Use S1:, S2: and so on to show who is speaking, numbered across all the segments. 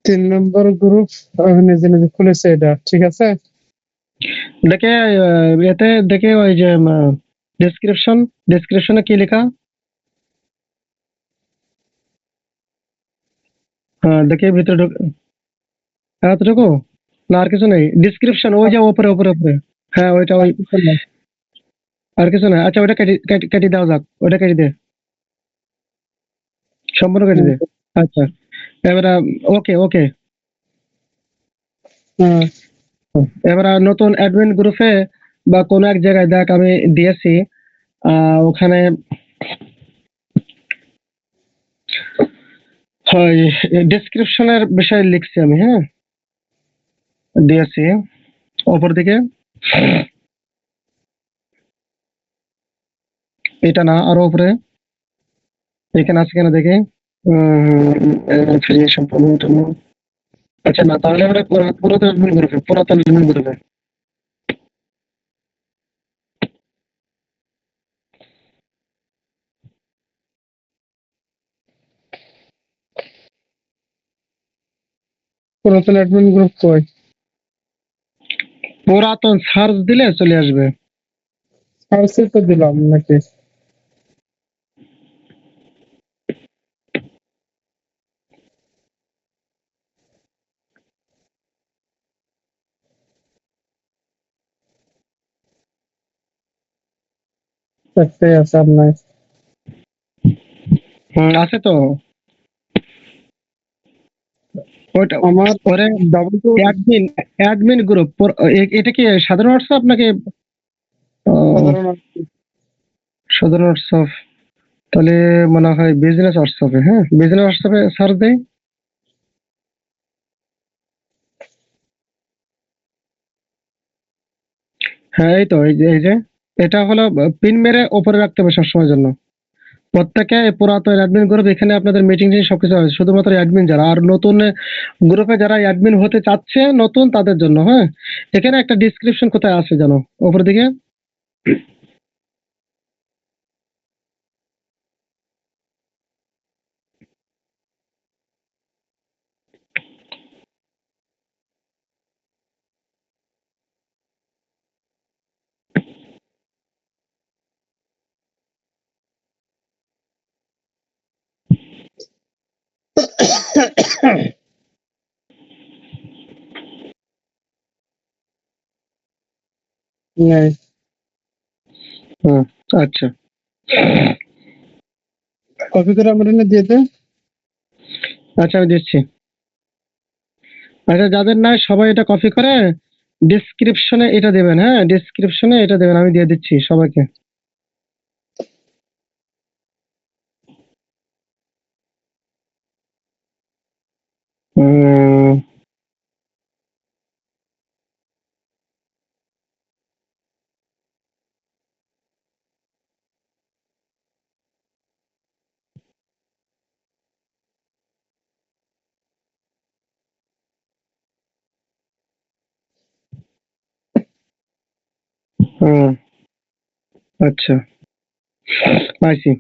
S1: 3 নম্বর group আমি নিজে নিজে খুলেছি এটা, ঠিক আছে।
S2: দেখে এতে দেখে ওই যে ডেসক্রিপশনে কি লেখা, হ্যাঁ দেখে ভিতরে এতটুকু না আর কিছু নেই? ডিসক্রিপশন ওই যে উপরে উপরে উপরে, হ্যাঁ ওইটা ওই, আর কিছু না। আচ্ছা ওইটা কেটে দাও যাক, ওইটা কেটে দে, সম্পূর্ণ কেটে দে। আচ্ছা এবারে ওকে ওকে।
S1: হ্যাঁ
S2: এবার নতুন অ্যাডমিন গ্রুপে বা কোনো এক জায়গায় দেখ আমি দিয়েছি, ওখানে হয় ডেসক্রিপশনের বিষয়ে লিখছি আমি, হ্যাঁ দিয়েছি ওপর দিকে। এটা না, আরো উপরে এখানে আছে কেন দেখি। ফ্রি সম্পূর্ণ আচ্ছা না, তাহলে আমরা পুরাতন অ্যাডমিন গ্রুপে, পুরাতন অ্যাডমিন গ্রুপে।
S1: পুরাতন অ্যাডমিন গ্রুপ কই?
S2: পুরাতন সার্চ দিলে চলে আসবে।
S1: সার্চে তো দিলাম নাকি? একটাই আছে, আর নাই।
S2: আছে তো ওইটা,
S1: আমার
S2: ওরে
S1: double to
S2: admin, admin group. এটা কি সাধারণ হোয়াটসঅ্যাপ নাকি
S1: সাধারণ
S2: সাধারণ হোয়াটসঅ্যাপ? তাহলে মনে হয় বিজনেস হোয়াটসঅ্যাপে, হ্যাঁ বিজনেস হোয়াটসঅ্যাপে সার্চ দেই। হ্যাঁ এই তো এই যে এটা হলো পিন মেরে ওপরে রাখতে হবে সবসময়ের জন্য। প্রত্যেকে পুরাতন অ্যাডমিন গ্রুপ, এখানে আপনাদের মিটিং সবকিছু হয়, শুধুমাত্র অ্যাডমিন যারা, আর নতুন গ্রুপে যারা অ্যাডমিন হতে চাচ্ছে নতুন তাদের জন্য। হ্যাঁ এখানে একটা ডিসক্রিপশন কোথায় আছে জানো, উপর দিকে।
S1: নাই।
S2: হুম আচ্ছা
S1: কপি করে আমার এনে দিয়ে দে।
S2: আচ্ছা আমি দিচ্ছি। আচ্ছা যাদের নাই সবাই এটা কপি করে ডিসক্রিপশনে এটা দেবেন, হ্যাঁ ডিসক্রিপশনে এটা দেবেন, আমি দিয়ে দিচ্ছি সবাইকে। হুম, হুম, আচ্ছা আইসি।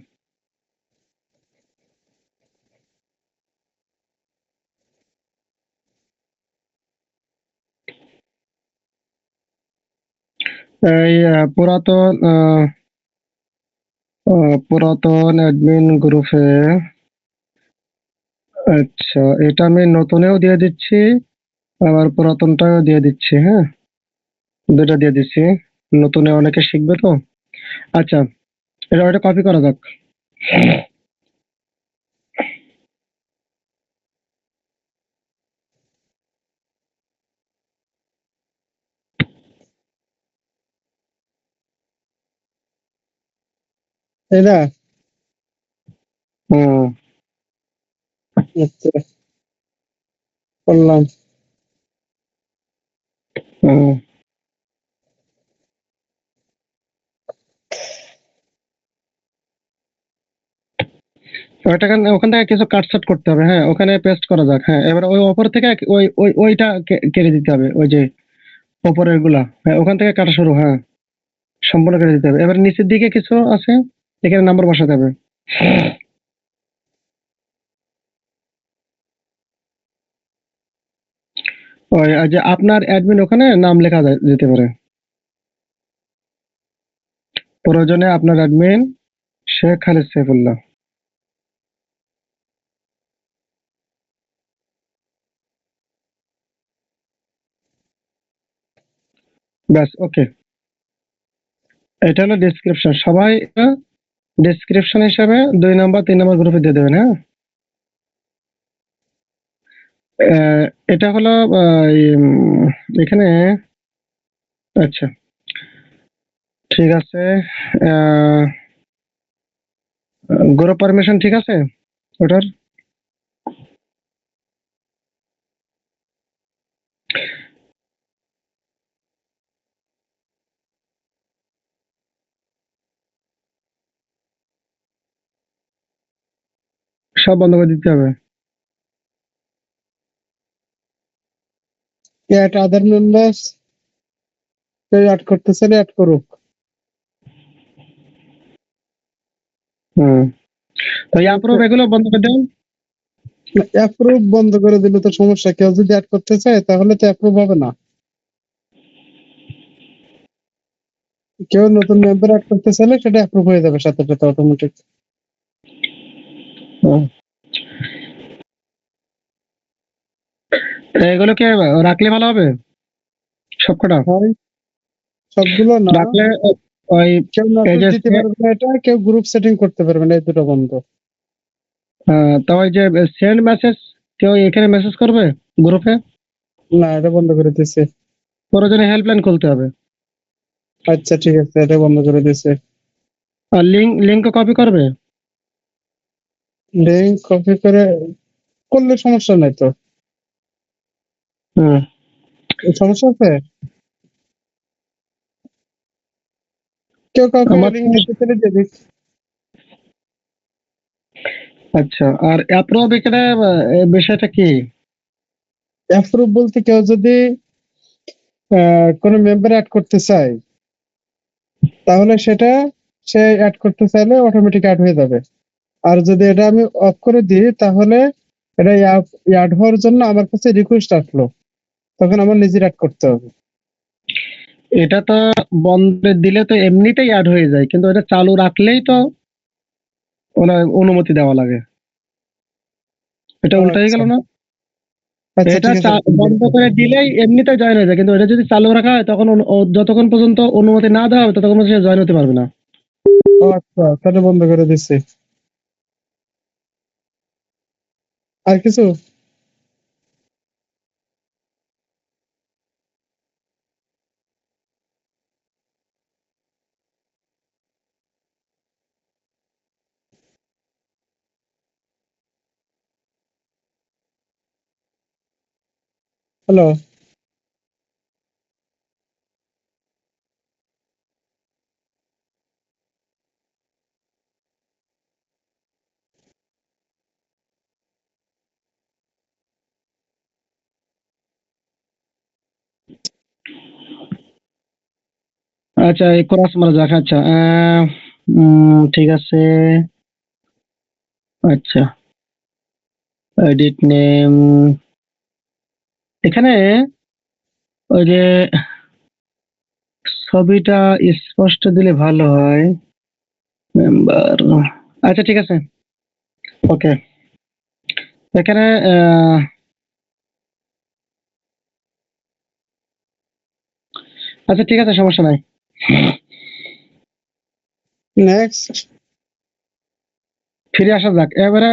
S2: এই পুরাতন অ্যাডমিন গ্রুপে, আচ্ছা এটা আমি নতুনেও দিয়ে দিচ্ছি, আবার পুরাতনটাও দিয়ে দিচ্ছি, হ্যাঁ দুটা দিয়ে দিচ্ছি, নতুনে অনেকে শিখবে তো। আচ্ছা এটা কপি করা যাক।
S1: এটা
S2: হুম
S1: আচ্ছা, করলাম।
S2: হুম ওখান থেকে কিছু কাটছাট করতে হবে, হ্যাঁ ওখানে পেস্ট করা যাক। হ্যাঁ এবার ওই ওপর থেকে ওইটা কেটে দিতে হবে, ওই যে ওপরের গুলা, হ্যাঁ ওখান থেকে কাটা শুরু, হ্যাঁ সম্পূর্ণ কেটে দিতে হবে। এবার নিচের দিকে কিছু আছে, এখানে নাম্বার বসাতে হবে। ওই যে আপনার অ্যাডমিন ওখানে নাম লেখা যেতে পারে, প্রয়োজনে আপনার অ্যাডমিন শেখ খালিদ সাইফুল্লাহ। ব্যাস, ওকে। এটা হলো ডেসক্রিপশন, সবাই ডেসক্রিপশন হিসাবে 2 নম্বর 3 নম্বর গ্রুপে দিয়ে দেবেন, হ্যাঁ। আহ, এটা হলো এখানে, আচ্ছা ঠিক আছে। গ্রুপ পারমিশন ঠিক আছে ওটার? সব বন্ধ করে দিতে হবে।
S1: অ্যাড আদার মেম্বার্স, কেউ অ্যাড করতে চাইলে অ্যাড করুক।
S2: হুম, তো অ্যাপ্রুভ এগুলো বন্ধ করে দেন।
S1: অ্যাপ্রুভ বন্ধ করে দিলে তো সমস্যা, কেউ যদি অ্যাড করতে চায় তাহলে তো অ্যাপ্রুভ হবে না। কেউ নতুন মেম্বার অ্যাড করতে চাইলে সেটা অ্যাপ্রুভ হয়ে যাবে সাথে সাথে অটোমেটিক।
S2: হুম, তো এগুলোকে রাখলে ভালো হবে সবকটা।
S1: হয় সবগুলো না,
S2: রাখলে ওই
S1: কেউ
S2: এই
S1: মেসেজ
S2: যে
S1: দিতে পারবে না, এটা কেউ গ্রুপ সেটিং করতে পারবে না, এই দুটো বন্ধ।
S2: তো ওই যে সেন্ড মেসেজ, কেউ এখানে মেসেজ করবে গ্রুপে,
S1: না, এটা বন্ধ করে দিছে।
S2: প্রয়োজনে হেল্পলাইন খুলতে হবে।
S1: আচ্ছা ঠিক আছে, এটা বন্ধ করে দিছে।
S2: আর লিঙ্ক কপি করবে।
S1: লিঙ্ক কপি করে করলে সমস্যা নাই তো।
S2: হুম,
S1: সমস্যা আছে? কেউ কাউকে
S2: আমার
S1: লিঙ্ক দিতে চাইলে দিয়ে দিক।
S2: আচ্ছা, আর অ্যাপ্রুভ এখানে বিষয়টা কি?
S1: অ্যাপ্রুভ বলতে কেউ যদি কোনো মেম্বার অ্যাড করতে চায় তাহলে সেটা সে অ্যাড করতে চাইলে অটোমেটিক অ্যাড হয়ে যাবে। আর যদি এটা আমি অফ করে দিই তাহলে এটা অ্যাড হওয়ার জন্য আমার কাছে রিকোয়েস্ট আসলো, তখন আমার নিজের অ্যাড করতে হবে।
S2: এটা তো বন্ধ দিলে তো এমনিতেই অ্যাড হয়ে যায়, কিন্তু এটা চালু রাখলেই তো ওনার অনুমতি দেওয়া লাগে। এটা উল্টা হয়ে
S1: আচ্ছা
S2: গেল না?
S1: আচ্ছা
S2: এটা
S1: ঠিক আছে।
S2: বন্ধ করে দিলেই এমনিতে জয়েন হয়ে যায়, কিন্তু এটা যদি চালু রাখা হয় তখন ও যতক্ষণ পর্যন্ত অনুমতি না দেওয়া হবে ততক্ষণ পর্যন্ত সে জয়েন হতে পারবে না।
S1: ও আচ্ছা, তাহলে বন্ধ করে দিচ্ছি। আর কিছু? হ্যালো?
S2: আচ্ছা, এই ক্রস মারা যাক। আচ্ছা, ঠিক আছে। আচ্ছা, এডিট নেম, এখানে ওই যে ছবিটা স্পষ্ট দিলে ভালো হয়। মেম্বার, আচ্ছা ঠিক আছে, ওকে। এখানে আচ্ছা ঠিক আছে, সমস্যা নাই।
S1: নেক্সট।
S2: ফিরে আসা যাক এবারে।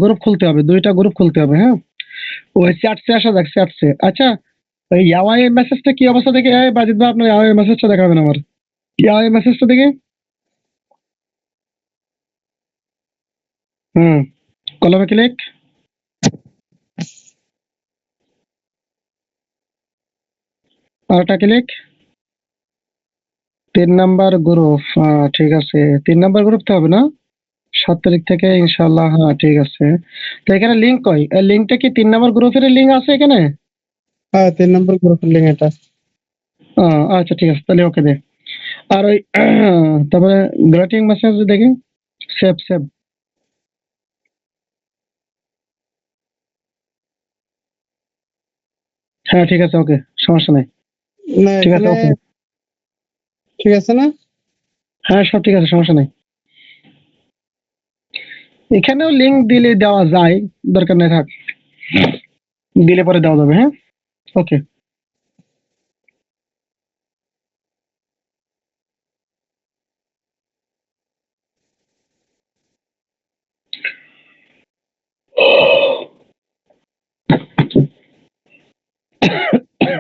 S2: গ্রুপ খুলতে হবে, 2টা গ্রুপ খুলতে হবে, হ্যাঁ। ওই চ্যাটসে আসা যাক, চ্যাটসে। আচ্ছা, ওই ইয়াওয়াই মেসেজটা কি অবস্থা দেখে, বাজিত ভাই আপনার ইয়াওয়াই মেসেজটা দেখাবেন আমার। ইয়াওয়াই মেসেজটা দেখে। হুম, কলমে ক্লিক, আরেকটা ক্লিক। 3 নাম্বার গ্রুপ, ঠিক আছে। 3 নাম্বার গ্রুপ তো হবে না, 7 তারিখ থেকে ইনশাল্লাহ, হ্যাঁ ঠিক আছে। তো এখানে লিঙ্ক কই, লিঙ্কটা কি 3 নাম্বার গ্রুপের লিঙ্ক আছে এখানে?
S1: হ্যাঁ, 3 নম্বর গ্রুপের লিঙ্ক এটা।
S2: আচ্ছা ঠিক আছে, তাহলে ওকে দে। আর ওই তারপরে গ্রেটিং মেসেজ দেখি, সেভ সেভ। হ্যাঁ ঠিক আছে, ওকে, সমস্যা নাই।
S1: না
S2: ঠিক আছে,
S1: এখানে
S2: ওকে।
S1: ঠিক আছে না?
S2: হ্যাঁ সব ঠিক আছে, সমস্যা নাই। এখানেও লিংক দিলে দেওয়া যায়, দরকার নেই, থাক, দিলে পরে দেওয়া যাবে। হ্যাঁ, ওকে।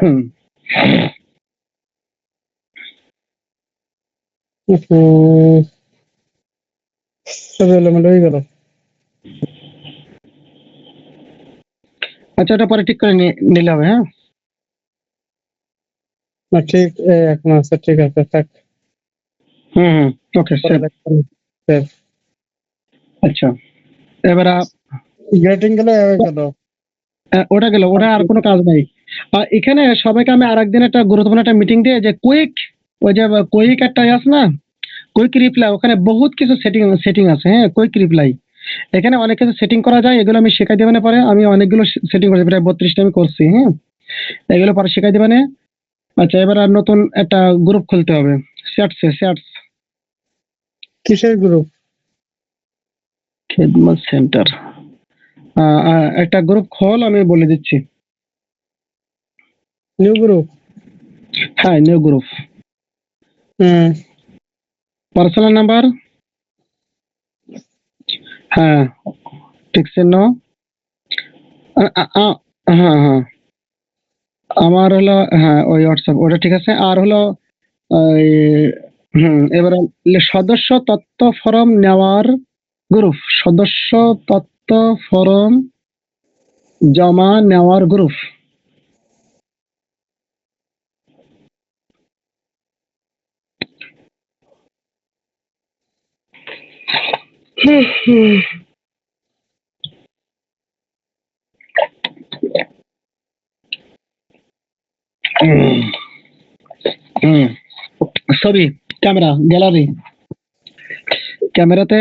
S1: হুম, সব এলোমেলো হয়ে গেল।
S2: আচ্ছা, ওটা পরে ঠিক করে নিলে হবে। হ্যাঁ,
S1: না ঠিক এখন আছে, ঠিক আছে থাক,
S2: হুম, ওকে,
S1: পরে
S2: সেভ।
S1: দেখবেন।
S2: আচ্ছা, এবার
S1: গ্রেটিং গেল হয়ে গেল।
S2: ওটা গেল, ওটা আর কোনো কাজ নাই। এখানে সবাইকে আমি আরেকদিন একটা গুরুত্বপূর্ণ একটা মিটিং দিয়ে, যে কুইক, ওই যে কুইক একটা আছে না, কুইক রিপ্লাই, ওখানে বহুত কিছু সেটিং সেটিং আছে। হ্যাঁ, কুইক রিপ্লাই, এখানে অনেক কিছু সেটিং করা যায়, এগুলো আমি শেখাই দেবেন পরে। আমি অনেকগুলো সেটিং করছি, প্রায় 32টা আমি করছি। হ্যাঁ, এগুলো পরে শেখাই দেবেন। আচ্ছা, এবার আর নতুন একটা গ্রুপ খুলতে হবে, স্যাটস
S1: কিসের গ্রুপ?
S2: খেদমত সেন্টার। একটা গ্রুপ খোল, আমি বলে দিচ্ছি।
S1: New group?
S2: হ্যাঁ, নিউ গ্রুপ।
S1: হুম।
S2: পার্সোনাল নাম্বার, হ্যাঁ, ঠিক চিহ্ন। হ্যাঁ, হ্যাঁ, আমার হলো, হ্যাঁ, ওই হোয়াটসঅ্যাপ, ওটা ঠিক আছে। আর হলো ওই, এবারে সদস্য তথ্য ফরম নেওয়ার গ্রুপ, সদস্য তথ্য ফরম জমা নেওয়ার গ্রুপ। ছবি, ক্যামেরা, গ্যালারি, ক্যামেরাতে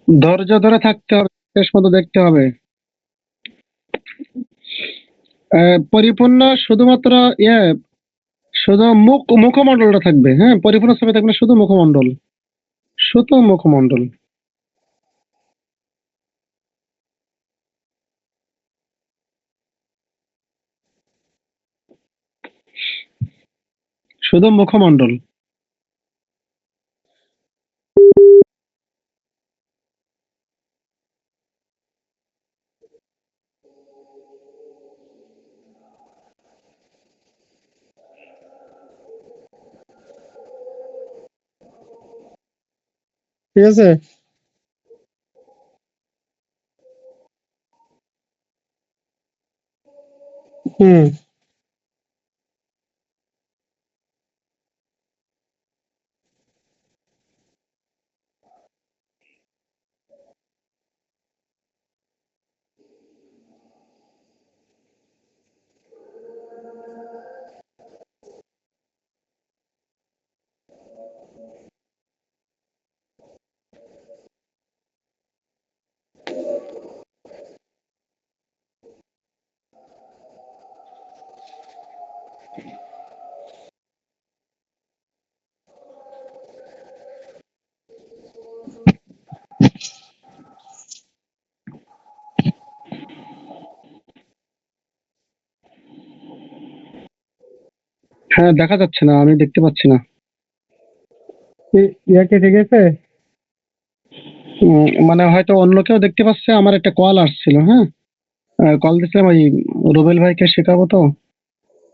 S2: ধৈর্য ধরে থাকতে হবে, শেষ মতো দেখতে হবে। পরিপূর্ণ শুধুমাত্র ইয়ে, শুধু মুখমণ্ডলটা থাকবে। হ্যাঁ, পরিপূর্ণ ছবি থাকবে না, শুধু মুখমণ্ডল, শুধু মুখমণ্ডল। শুধু মুখমণ্ডল।
S1: ঠিক আছে। হুম।
S2: হ্যাঁ, দেখা যাচ্ছে না, আমি দেখতে পাচ্ছি না।
S1: ইয়াকে ঠিক আছে।
S2: মানে হয়তো অন্য কেউ দেখতে পাচ্ছে, আমার একটা কল আসছিল। হ্যাঁ, কল দিছিলাম ওই রুবেল ভাইকে শেখাবো তো,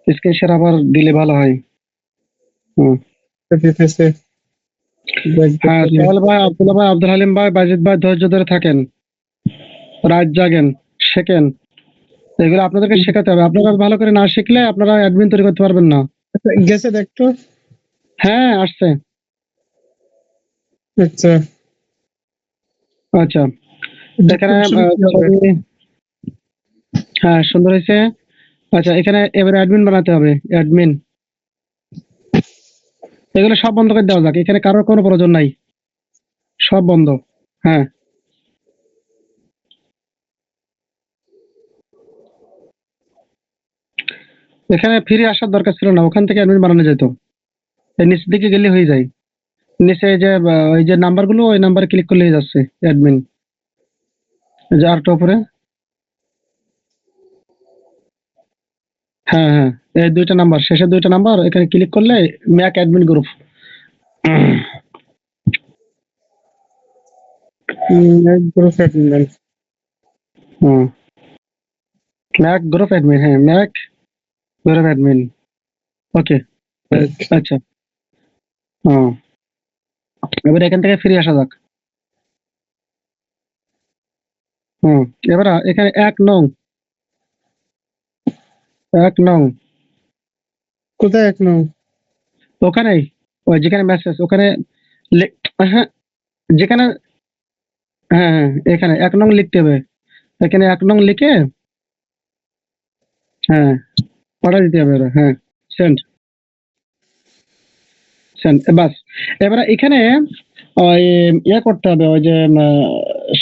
S2: স্ক্রিন শেয়ার আবার দিলে ভালো হয়। হুম।
S1: দিতেছে, দেখবে
S2: হ্যাঁ,
S1: তাহলে।
S2: সোহেল ভাই, আব্দুল্লাহ ভাই, আব্দুল হালিম ভাই, বাজিদ ভাই, ধৈর্য ধরে থাকেন, রাত জাগেন, শেখেন। এগুলো আপনাদেরকে শেখাতে হবে, আপনারা ভালো করে না শিখলে আপনারা অ্যাডমিন তৈরি করতে পারবেন না।
S1: আচ্ছা, গেছে দেখতো।
S2: হ্যাঁ, আসছে।
S1: আচ্ছা,
S2: আচ্ছা, এখানে
S1: ডিসক্রিপশনে কি হবে?
S2: ছবি, হ্যাঁ, সুন্দর হয়েছে। আচ্ছা, এখানে এবারে অ্যাডমিন বানাতে হবে, অ্যাডমিন। এগুলো সব বন্ধ করে দেওয়া যাক, এখানে কারোর কোনো প্রয়োজন নাই, সব বন্ধ। হ্যাঁ, এখানে ফিরে আসার দরকার ছিল না, ওখান থেকে অ্যাডমিন বানানো যেত। এই নিচের দিকে গেলে হয়ে যায়। নিচে যে ওই যে নাম্বারগুলো, ওই নাম্বারে ক্লিক করলে হয়ে যাচ্ছে অ্যাডমিন। যে আরটা উপরে। হ্যাঁ হ্যাঁ, এই দুইটা নাম্বার, শেষের দুইটা নাম্বার এখানে ক্লিক করলে make admin group.
S1: Group admin.
S2: Hmm, make group admin, হ্যাঁ ম্যাক গ্রুপ অ্যাডমিন। ওকে, আচ্ছা। হুম, এবার এখান থেকে ফিরে আসা যাক। হুম, এবার এখানে 1 নং, 1 নং
S1: কোথায় এক নং?
S2: ওখানেই, ওই যেখানে মেসেজ ওখানে হ্যাঁ, যেখানে, হ্যাঁ হ্যাঁ, এখানে 1 নং লিখতে হবে। এখানে 1 নং লিখে, হ্যাঁ, পাঠা দিতে হবে। হ্যাঁ, সেন্ড, সেন্ড, বাস। এবারে এখানে ওই করতে হবে, ওই যে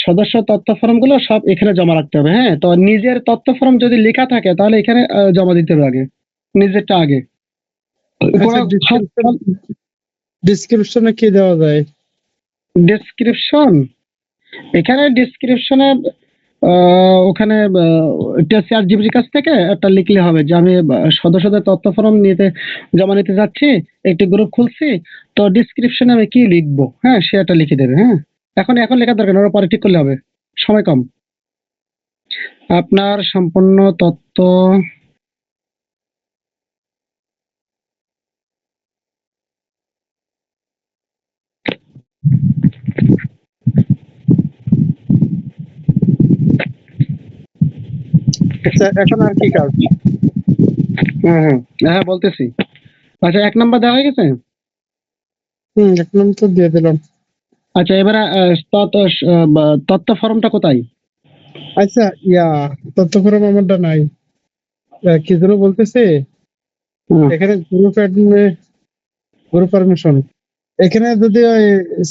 S2: সদস্য তথ্য ফর্ম গুলো সব এখানে জমা রাখতে হবে। হ্যাঁ, তো নিজের তথ্য ফর্ম যদি লেখা থাকে তাহলে এখানে জমা দিতে হবে আগে, নিজেরটা আগে।
S1: আচ্ছা, ডিসক্রিপশনে কি দেওয়া যায়?
S2: ডেসক্রিপশন, এখানে ডেসক্রিপশনে ওখানে চ্যাট জিপিটির কাছ থেকে একটা লিখলে হবে যে আমি সদস্যদের তথ্য ফর্ম নিতে জমা নিতে যাচ্ছি, একটি গ্রুপ খুলছি, তো ডিসক্রিপশনে আমি কি লিখবো, হ্যাঁ সে একটা লিখে দেবে। হ্যাঁ, এখন লেখার দরকার নেই, ওরা পরে ঠিক করলে হবে, সময় কম। আপনার সম্পূর্ণ তথ্য,
S1: আচ্ছা, এখন আর কি কাজ?
S2: হুম, হ্যাঁ বলতেছি। আচ্ছা, 1 নম্বর দেওয়া হয়ে গেছে।
S1: এক নং তো দিয়ে দিলাম।
S2: আচ্ছা, এবারে তথ্য ফর্মটা কোথায়?
S1: আচ্ছা, তথ্য ফরম আমারটা নাই। কি যেন বলতেছে
S2: হুম,
S1: এখানে, গ্রুপ অ্যাডমিন, গ্রুপ পারমিশন। এখানে যদি ওই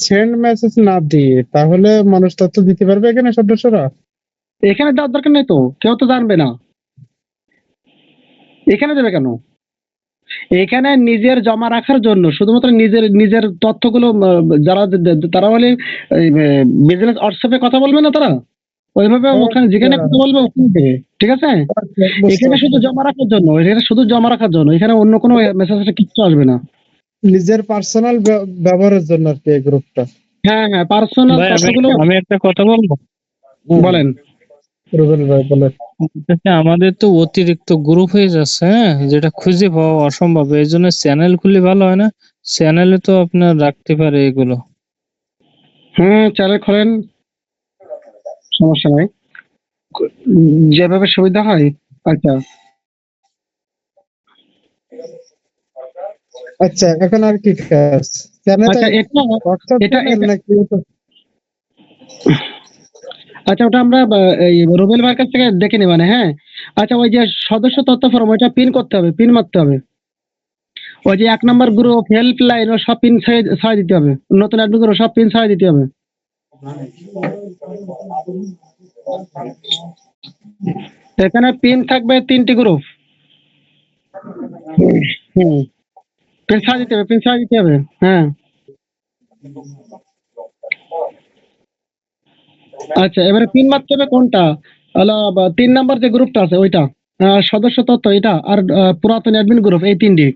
S1: সেন্ড মেসেজ না দিয়ে তাহলে মানুষ তথ্য দিতে পারবে এখানে সদস্যরা?
S2: এখানে দেওয়ার দরকার নেই তো, কেউ তো জানবে না, এখানে দেবে কেন? এখানে নিজের জমা রাখার জন্য, শুধুমাত্র নিজের নিজের তথ্যগুলো যারা তারা বলে বিজনেস হোয়াটসঅ্যাপে কথা বলবে না তারা, ওইভাবে ওখানে যেখানে কথা বলবে ওখানে দেবে। ঠিক আছে,
S1: আচ্ছা, বুঝতে
S2: এখানে শুধু
S1: পারছি।
S2: জমা রাখার জন্য, এখানে শুধু জমা রাখার জন্য, এখানে অন্য কোনো মেসেজ কিচ্ছু আসবে না।
S1: নিজের পার্সোনাল ব্যবহারের জন্য আর কি এই গ্রুপটা।
S2: হ্যাঁ হ্যাঁ, পার্সোনাল
S3: ভাই আমি
S2: তথ্যগুলো।
S3: আমি একটা কথা বলবো।
S2: বলেন।
S1: রুবেল ভাই বলে।
S3: বলতেছি, আমাদের তো অতিরিক্ত গ্রুপ হয়ে যাচ্ছে, হ্যাঁ, যেটা খুঁজে পাওয়া অসম্ভব, এই জন্য চ্যানেল খুললে ভালো হয় না? চ্যানেলে তো আপনার রাখতে পারে এগুলো।
S2: চ্যানেল খোলেন, সমস্যা নাই, যেভাবে সুবিধা হয়। আচ্ছা,
S1: আচ্ছা, এখন আর কি কাজ? চ্যানেলে
S2: আচ্ছা এটা
S1: হোয়াটসঅ্যাপ
S2: এটা
S1: চ্যানেল
S2: এটা
S1: নাকি?
S2: আচ্ছা, ওটা আমরা এই রুবেল ভাইয়ের কাছ থেকে দেখে নিই মানে। হ্যাঁ, আচ্ছা, ওই যে সদস্য তথ্য ফর্ম, ওইটা পিন করতে হবে, পিন মারতে হবে। ওই যে 1 নম্বর গ্রুপ হেল্প লাইন, ও সব পিন ছাড়াই দিতে হবে, নতুন অ্যাডমিন গ্রুপ সব পিন ছাড়াই দিতে হবে। এখানে পিন থাকবে 3টি গ্রুপ। হুম, পিন ছাড়া দিতে হবে, পিন ছাড়া দিতে হবে। হ্যাঁ, আচ্ছা, এবারে পিন মারতে হবে কোনটা, হলো 3 নম্বর যে গ্রুপটা আছে ওইটা, সদস্য তথ্য এটা, আর পুরাতন অ্যাডমিন গ্রুপ, এই 3টি।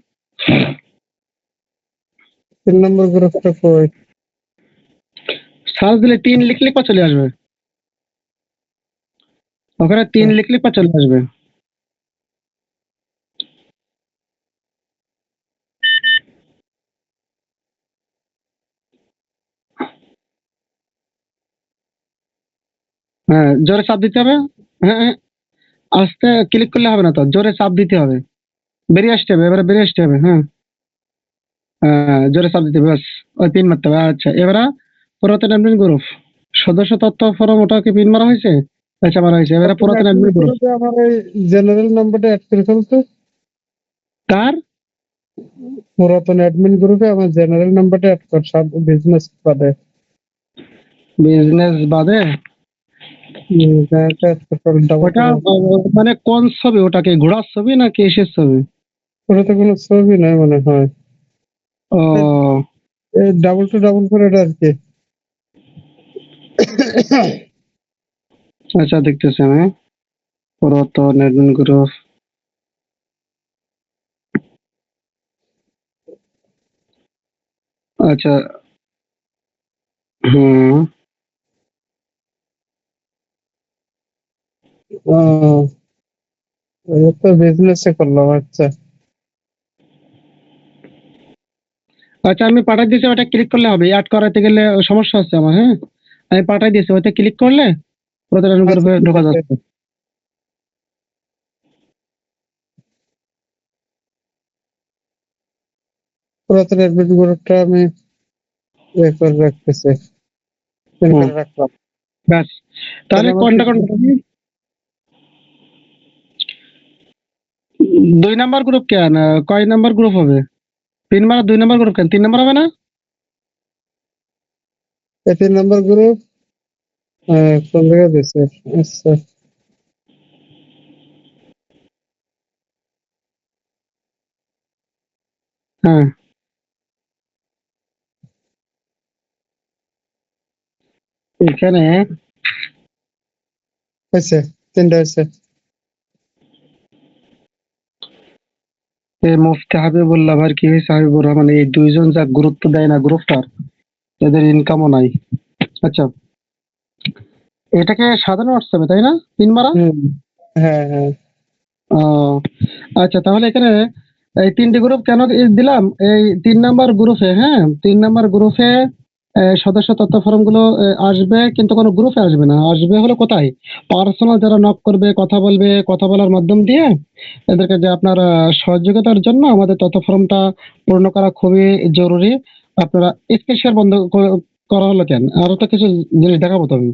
S1: 3 নম্বর গ্রুপটা কই?
S2: সার্চ দিলে 3 লিখলে পা চলে আসবে, ওখানে 3 লিখলে পা চলে আসবে। হ্যাঁ, জোরে চাপ দিতে হবে। হ্যাঁ হ্যাঁ, আস্তে ক্লিক করলে হবে না তো, জোরে চাপ দিতে হবে, বেরিয়ে আসতে হবে, এবারে বেরিয়ে আসতে হবে। হ্যাঁ জোরে চাপ দিতে হবে, ব্যাস, ওই পিন মারতে হবে। আচ্ছা, এবারে পুরাতন অ্যাডমিন গ্রুপ সদস্য তথ্য ফরম, ওটাকে পিন মারা হয়েছে। আচ্ছা আমার হয়েছে, এবারে পুরাতন অ্যাডমিন গ্রুপ
S1: গ্রুপে আমার এই জেনারেল নাম্বারটা অ্যাড করে ফেলতো।
S2: কার?
S1: পুরাতন অ্যাডমিন গ্রুপে আমার জেনারেল নাম্বারটা অ্যাড কর, সব বিজনেস বাদে।
S2: বিজনেস বাদে?
S1: এটা add কর, double
S2: ওটা
S1: করে।
S2: মানে কোন ছবি, ওটাকে ঘোড়ার ছবি না কেসের ছবি?
S1: ওটাতে কোনো ছবি নাই মনে হয়।
S2: ও
S1: এই ডাবল টু ডাবল করে এটা আর কি।
S2: আচ্ছা দেখতেছি আমি, পুরাতন অ্যাডমিন গ্রুপ। আচ্ছা, হুম,
S1: এটা তো বিজনেসে করলাম। আচ্ছা
S2: আচ্ছা আমি পাঠাই দিয়েছি, ওটা ক্লিক করলে হবে। অ্যাড করাতে গেলে সমস্যা হচ্ছে আমার, হ্যাঁ আমি পাঠাই দিয়েছি, ওইটা ক্লিক করলে পুরাতন অ্যাডমিন
S1: আচ্ছা,
S2: গ্রুপে
S1: ঠিক
S2: ঢোকা
S1: আছে।
S2: যাচ্ছে।
S1: পুরাতন অ্যাডমিন গ্রুপটা আমি ইয়ে করে রাখতেছি, পিন
S2: হুম,
S1: করে রাখলাম।
S2: ব্যাস।
S1: তাহলে
S2: তাহলে
S1: আমার
S2: কোনটা কোনটা? 2 নাম্বার গ্রুপ কেন? কয় নাম্বার গ্রুপ হবে? 3 নাম্বার 2 নাম্বার গ্রুপ কেন 3 নাম্বার হবে না?
S1: এই 3 নাম্বার গ্রুপ কোন জায়গায় দিছে? আচ্ছা
S2: হ্যাঁ, এখানে
S1: হয়েছে, 3টা হয়েছে।
S2: এই মুফতি হাবিবুল্লাহ ভাই কি হয়েছে, হাবিবুর রহমান, এই দুইজন যা গুরুত্ব দেয় না গ্রুপটার, এদের ইনকামও নাই। আচ্ছা, এটাকে সাধারণ হোয়াটসঅ্যাপে তাই না পিন মারা?
S1: হুম, হ্যাঁ হ্যাঁ।
S2: আহ, আচ্ছা তাহলে এখানে এই 3টি গ্রুপ কেন দিলাম, এই 3 নাম্বার গ্রুপে, হ্যাঁ 3 নাম্বার গ্রুপে সদস্য তথ্য ফর্ম গুলো আসবে, কিন্তু কোনো গ্রুপে আসবে না। আসবে হলো কোথায়? পার্সোনাল যারা নক করবে, কথা বলবে, কথা বলার মাধ্যম দিয়ে এদেরকে যে আপনার সহযোগিতার জন্য আমাদের তথ্য ফর্মটা পূর্ণ করা খুবই জরুরি। আপনারা স্ক্রিন শেয়ার বন্ধ করা হলো কেন? আরো তো কিছু জিনিস দেখাবো তো আমি।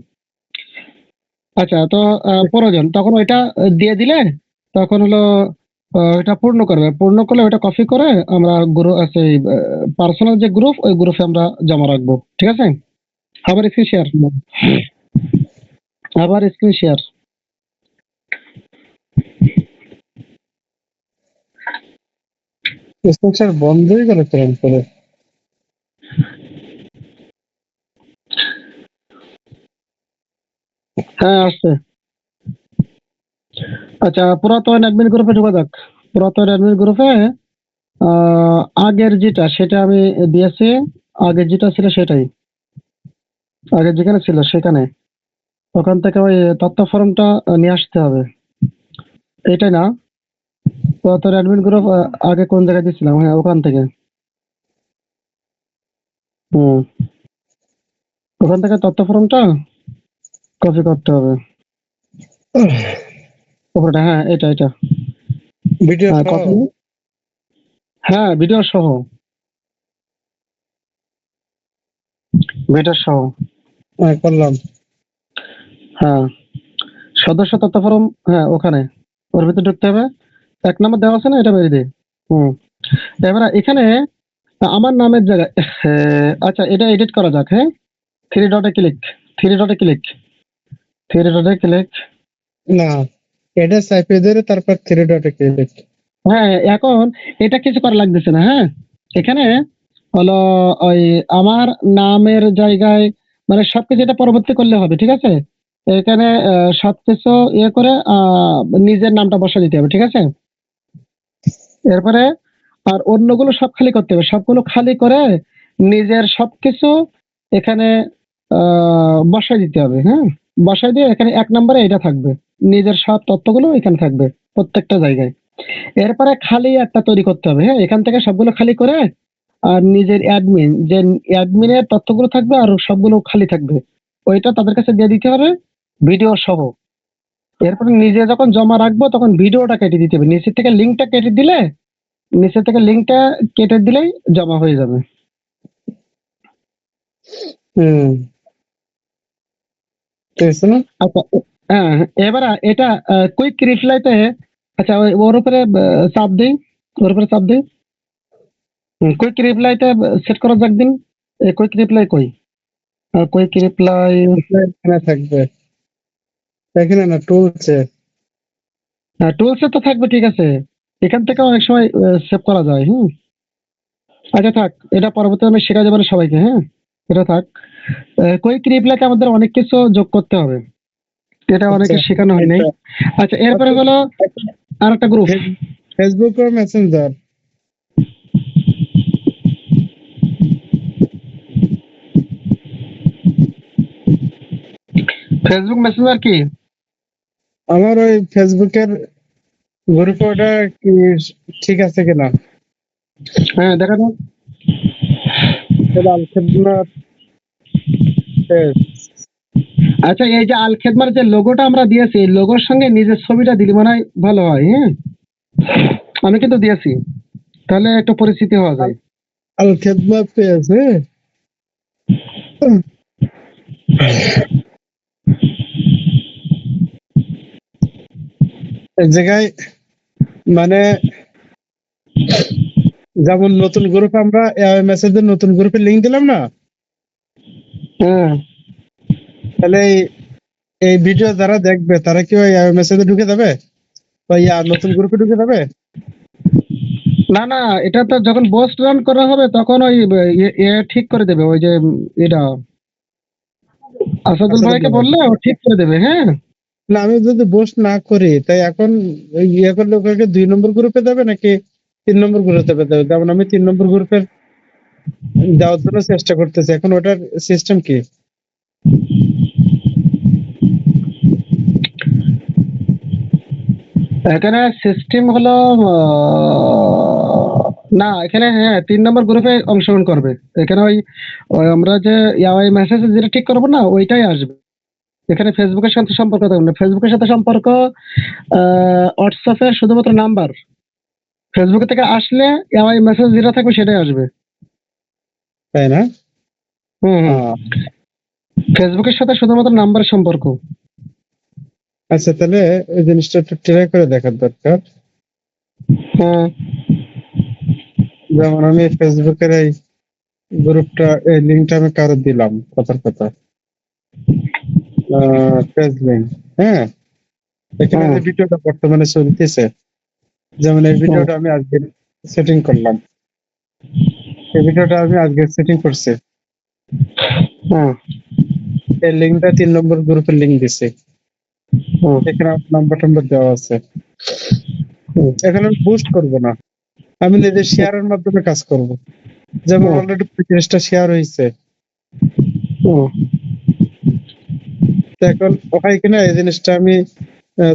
S2: আচ্ছা তো প্রয়োজন তখন ওইটা দিয়ে দিলে তখন হলো ওইটা পূর্ণ করবে, পূর্ণ করলে ওইটা কপি করে আমরা গ্রুপ আছে পার্সোনাল যে গ্রুপ, ওই গ্রুপে আমরা জমা রাখবো, ঠিক আছে? আবার স্ক্রিন শেয়ার, আবার স্ক্রিন শেয়ার।
S1: স্পেশাল বন্ধই করে প্রেম করে।
S2: হ্যাঁ আসছে। আচ্ছা পুরাতন অ্যাডমিন গ্রুপে ঢোকা যাক। পুরাতন অ্যাডমিন গ্রুপে আগের যেটা সেটা আমি দিয়েছি, আগের যেটা ছিল সেটাই, আগে যেখানে ছিল সেখানে, ওখান থেকে ওই তথ্য ফর্মটা নিয়ে আসতে হবে। এটাই না? পুরাতন অ্যাডমিন গ্রুপ আগে কোন জায়গায় দিয়েছিলাম, হ্যাঁ ওখান থেকে। হুম, ওখান থেকে তথ্য ফর্মটা কপি করতে হবে। ওটা হ্যাঁ, এটা এটা
S1: ভিডিও
S2: হ্যাঁ
S1: সহ।
S2: কপি, হ্যাঁ ভিডিও সহ, ভিডিও সহ।
S1: করলাম।
S2: হ্যাঁ সদস্য তথ্য ফর্ম, হ্যাঁ ওখানে, ওর ভিতরে ঢুকতে হবে। 1 নাম্বার দেওয়া আছে না, এটা বেরিয়ে দে। হুম, এবার এখানে আমার নামের জায়গায় আচ্ছা এটা এডিট করা যাক, হ্যাঁ 3 ডটে ক্লিক, 3 ডটে ক্লিক, 3 ডটে ক্লিক।
S1: না, এটা চাপে ধরে তারপর 3 ডটে ক্লিক।
S2: হ্যাঁ এখন এটা কিছু করা লাগতেছে না, হ্যাঁ এখানে হলো ওই আমার নামের জায়গায় মানে সবকিছু এটা পরবর্তী করলে হবে, ঠিক আছে? এখানে সবকিছু ইয়ে করে নিজের নামটা বসা দিতে হবে, ঠিক আছে? এরপরে আর অন্যগুলো সব খালি করতে হবে, সবগুলো খালি করে নিজের সবকিছু এখানে বসাই দিতে হবে, হ্যাঁ বসাই দিয়ে এখানে 1 নম্বরে এটা থাকবে, নিজের সব তথ্যগুলো এখানে থাকবে প্রত্যেকটা জায়গায়। এরপরে খালি একটা তৈরি করতে হবে, হ্যাঁ এখান থেকে সবগুলো খালি করে আর নিজের অ্যাডমিন যে অ্যাডমিনের তথ্যগুলো থাকবে আর সবগুলো খালি থাকবে, ওইটা তাদের কাছে দিয়ে দিতে হবে ভিডিও সহ। এরপরে নিজে যখন জমা রাখবো তখন ভিডিওটা কেটে দিতে হবে, নিচে থেকে লিঙ্কটা কেটে দিলে, নিচে থেকে লিঙ্কটা কেটে দিলেই জমা হয়ে যাবে।
S1: হুম, ঠিক আছে না?
S2: আচ্ছা হ্যাঁ, এবার এটা কুইক রিপ্লাইতে, আচ্ছা ওর উপরে চাপ দিই, ওর উপরে চাপ দিই, কুইক রিপ্লাইতে সেট করা যাক দিন। কুইক রিপ্লাই কই? কুইক রিপ্লাই
S1: এখানে থাকবে, এখানে না, টুলসে।
S2: টুলসে তো থাকবে, ঠিক আছে। এখান থেকে অনেক সময় সেভ করা যায়। আচ্ছা থাক, এটা পরবর্তী আমি শেখা যাবে না সবাইকে। হ্যাঁ, এটা থাক। কুইক রিপ্লাইতে আমাদের অনেক কিছু যোগ করতে হবে, এটা অনেকে
S1: আচ্ছা,
S2: শেখানো হয় নাই। আচ্ছা, এরপরে হলো আর একটা গ্রুপ,
S1: ফেসবুক ও মেসেঞ্জার।
S2: ফেসবুক মেসেঞ্জার কি?
S1: আমার ওই ফেসবুকের গ্রুপে ওটা কি ঠিক আছে কিনা?
S2: হ্যাঁ, দেখা যাক।
S1: তাহলে আল খেদমাত পেজ।
S2: আচ্ছা, এই যে আল খেদমার যে লোগোটা আমরা দিয়েছি, এই লোগোর সঙ্গে নিজের ছবিটা দিলে মনে হয় ভালো হয়। হ্যাঁ, আমি কিন্তু দিয়েছি, তাহলে একটু পরিচিতি হওয়া যায়।
S1: আল খেদমাত পেজ, হ্যাঁ। এই জায়গায় মানে যেমন নতুন গ্রুপ আমরা মেসেজের নতুন গ্রুপে লিংক দিলাম না,
S2: হ্যাঁ,
S1: তাহলে এই ভিডিও যারা দেখবে তারা কি ওই মেসেজে ঢুকে যাবে, ওই নতুন গ্রুপে ঢুকে যাবে?
S2: না না, এটা তো যখন বোস্ট রান করা হবে তখন ওই ঠিক করে দেবে, ওই যে এটা আসাদুল ভাইকে বললে ও ঠিক করে দেবে। হ্যাঁ,
S1: না, আমি যদি পোস্ট না করি তাই এখন ওই ইয়ে করলে ওকে 2 নম্বর গ্রুপে দেবে নাকি 3 নম্বর গ্রুপে দেবে? যেমন আমি 3 নম্বর গ্রুপের দেওয়ার জন্য চেষ্টা করতেছি, এখন ওটার সিস্টেম কি?
S2: এখানে সিস্টেম হলো না, এখানে হ্যাঁ 3 নম্বর গ্রুপে অংশগ্রহণ করবে। এখানে ওই ওই আমরা যে ওই মেসেজ যেটা ঠিক করবো না, ওইটাই আসবে। এখানে ফেসবুকের সাথে সম্পর্ক থাকবে না, ফেসবুকের সাথে সম্পর্ক হোয়াটসঅ্যাপের শুধুমাত্র নাম্বার। ফেসবুক থেকে আসলে ওই মেসেজ যেটা থাকবে সেটাই আসবে।
S1: তাই না?
S2: হুম হুম,
S1: আহ,
S2: ফেসবুকের সাথে শুধুমাত্র নাম্বারের সম্পর্ক।
S1: আচ্ছা, তাহলে এই জিনিসটা একটু ট্রাই করে দেখার দরকার।
S2: হ্যাঁ,
S1: যেমন আমি ফেসবুকের এই গ্রুপটা, এই লিঙ্কটা আমি কারো দিলাম, কথার কথা, পেজ লিঙ্ক। হ্যাঁ, এখানে যে ভিডিওটা বর্তমানে চলতেছে, যেমন এই ভিডিওটা আমি আজকে সেটিং করলাম, এই ভিডিওটা আমি আজকে সেটিং করছি,
S2: হ্যাঁ,
S1: এই লিঙ্কটা 3 নম্বর গ্রুপের লিঙ্ক দিছে, এখানে নাম্বার টাম্বার দেওয়া আছে। এখানে আমি বুস্ট করব না, আমি নিজের শেয়ারের মাধ্যমে কাজ করব। যেমন অলরেডি 35টা শেয়ার হয়েছে, তো এখন হয় কিনা এই জিনিসটা আমি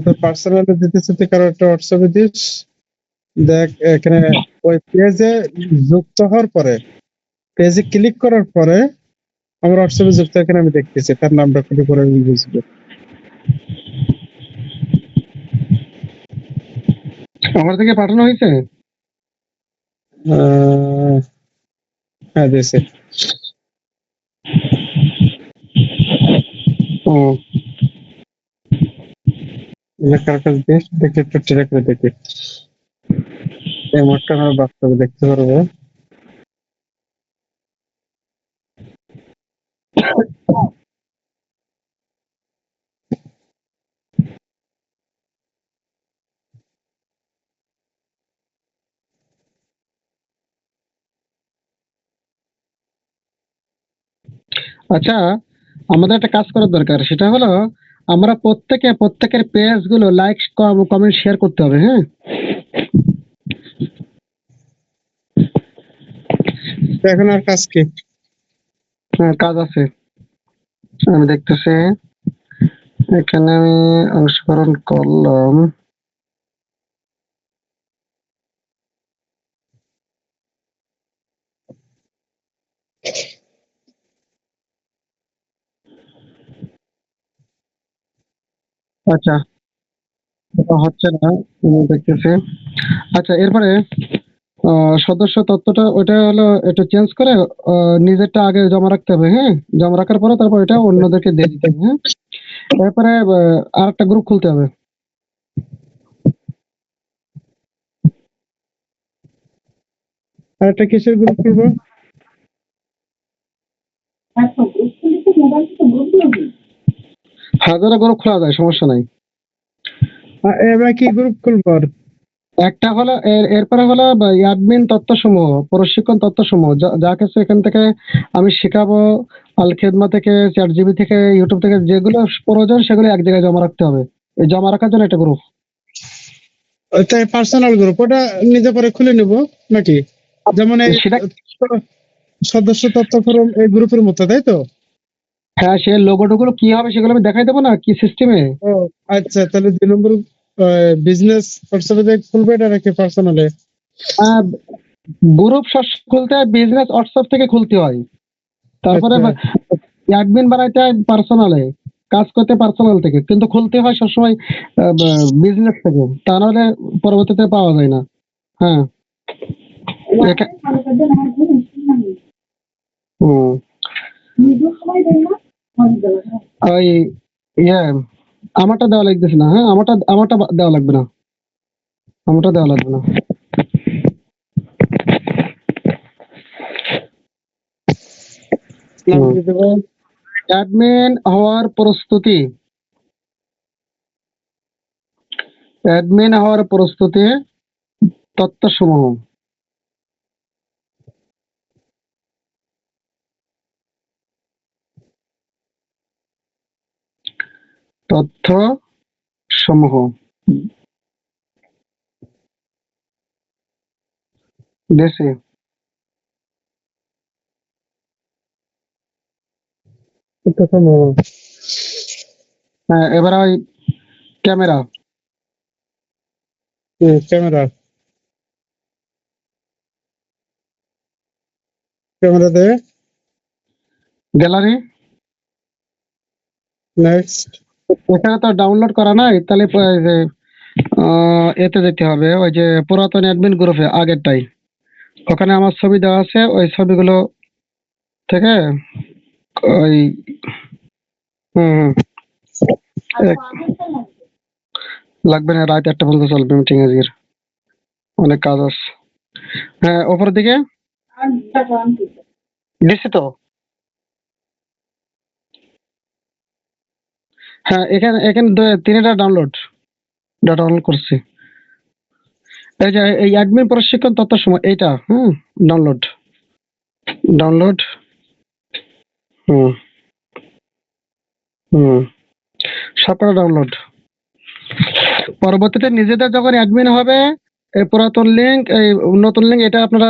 S1: তোর পার্সোনালি দিতেছি, তুই কারো একটা হোয়াটসঅ্যাপে দিস, দেখ এখানে ওই পেজে যুক্ত হওয়ার পরে, পেজে ক্লিক করার পরে আমার হোয়াটসঅ্যাপে যুক্ত, এখানে আমি দেখতেছি তার নামটা কপি করে আমি বুঝবো।
S2: আমার থেকে পাঠানো হয়েছে।
S1: হ্যাঁ, দিয়েছে। কার কাছে দিস, দেখে একটু ট্রাই করে দেখি এই মোডটা আমরা বাস্তবে দেখতে পারবো।
S2: আচ্ছা, আমাদের একটা কাজ করার দরকার, সেটা হলো আমরা প্রত্যেকের পেজ গুলো লাইক কমেন্ট শেয়ার করতে হবে। হ্যাঁ,
S1: তো এখন আর কাজ কি?
S2: হ্যাঁ, কাজ আছে, আমি দেখতেছি। এখানে আমি অংশগ্রহণ করলাম। আচ্ছা, এটা হচ্ছে না, আমি দেখতেছি। আচ্ছা, এরপরে সদস্য তথ্যটা ওটা হলো একটু চেঞ্জ করে নিজেরটা আগে জমা রাখতে হবে। হ্যাঁ, জমা রাখার পরে তারপর এটা অন্যদেরকে দিয়ে দিতে হবে। হ্যাঁ, এরপরে আর একটা গ্রুপ খুলতে হবে।
S1: আর একটা কিসের গ্রুপ খুলবো?
S2: হাজারো গ্রুপ খোলা যায়, সমস্যা নাই।
S1: এবার কি গ্রুপ খুলবো আর?
S2: একটা হলো এরপরে হলো অ্যাডমিন তথ্যসমূহ, প্রশিক্ষণ তথ্যসমূহ, যা কিছু এখান থেকে আমি শেখাবো, আল খেদমা থেকে, চ্যাট জিবি থেকে, ইউটিউব থেকে, যেগুলো প্রয়োজন সেগুলো এক জায়গায় জমা রাখতে হবে। এই জমা রাখার জন্য একটা গ্রুপ।
S1: ওইটাই পার্সোনাল গ্রুপ, ওটা নিজে পরে খুলে নিব নাকি? যেমন এই
S2: সেটা
S1: সদস্য তথ্য ফোরাম এই গ্রুপের মতো, তাই তো?
S2: হ্যাঁ, সে লোগো টোগুলো কি হবে সেগুলো আমি দেখাই দেবো না, কি সিস্টেমে।
S1: ও আচ্ছা, তাহলে 2 নম্বর বিজনেস হোয়াটসঅ্যাপে খুলবে এটা নাকি পার্সোনালে?
S2: গ্রুপ খুলতে হয় বিজনেস হোয়াটসঅ্যাপ থেকে খুলতে হয়, তারপরে
S1: আচ্ছা
S2: অ্যাডমিন বানাইতে হয় পার্সোনালে, কাজ করতে পার্সোনাল থেকে, কিন্তু খুলতে হয় সবসময় বিজনেস থেকে, তা নাহলে পরবর্তীতে পাওয়া যায় না। হ্যাঁ, হুম, ওই ইয়ে আমারটা দেওয়া লাগতেছে না। হ্যাঁ, আমারটা দেওয়া লাগবে না, আমারটা দেওয়া লাগবে না।
S1: নাম দিয়ে দেবো।
S2: অ্যাডমিন হওয়ার প্রস্তুতি, অ্যাডমিন হওয়ার প্রস্তুতি, তথ্যসমূহ, তথ্য সমূহ দেশে। হ্যাঁ, এবার ওই ক্যামেরা,
S1: ক্যামেরা, ক্যামেরা দে।
S2: গ্যালারি।
S1: নেক্সট।
S2: এখানে তো ডাউনলোড করা নাই, তাহলে এতে যেতে হবে, ওই যে পুরাতন অ্যাডমিন গ্রুপে আগেরটাই, ওখানে আমার ছবি দেওয়া আছে, ওই ছবিগুলো থেকে ওই হুম লাগবে না, রাত 1টা পর্যন্ত চলবে মিটিং আজকের, অনেক কাজ আছে। হ্যাঁ, ওপরের দিকে দিচ্ছি তো। হ্যাঁ, এখানে এখানে 3টা ডাউনলোড করছি। এই যে এই অ্যাডমিন প্রশিক্ষণ তথ্য সময় এইটা, ডাউনলোড ডাউনলোড হুম হুম সবকটা ডাউনলোড। পরবর্তীতে নিজেদের যখন অ্যাডমিন হবে, এই পুরাতন লিঙ্ক, এই নতুন লিঙ্ক, এটা আপনারা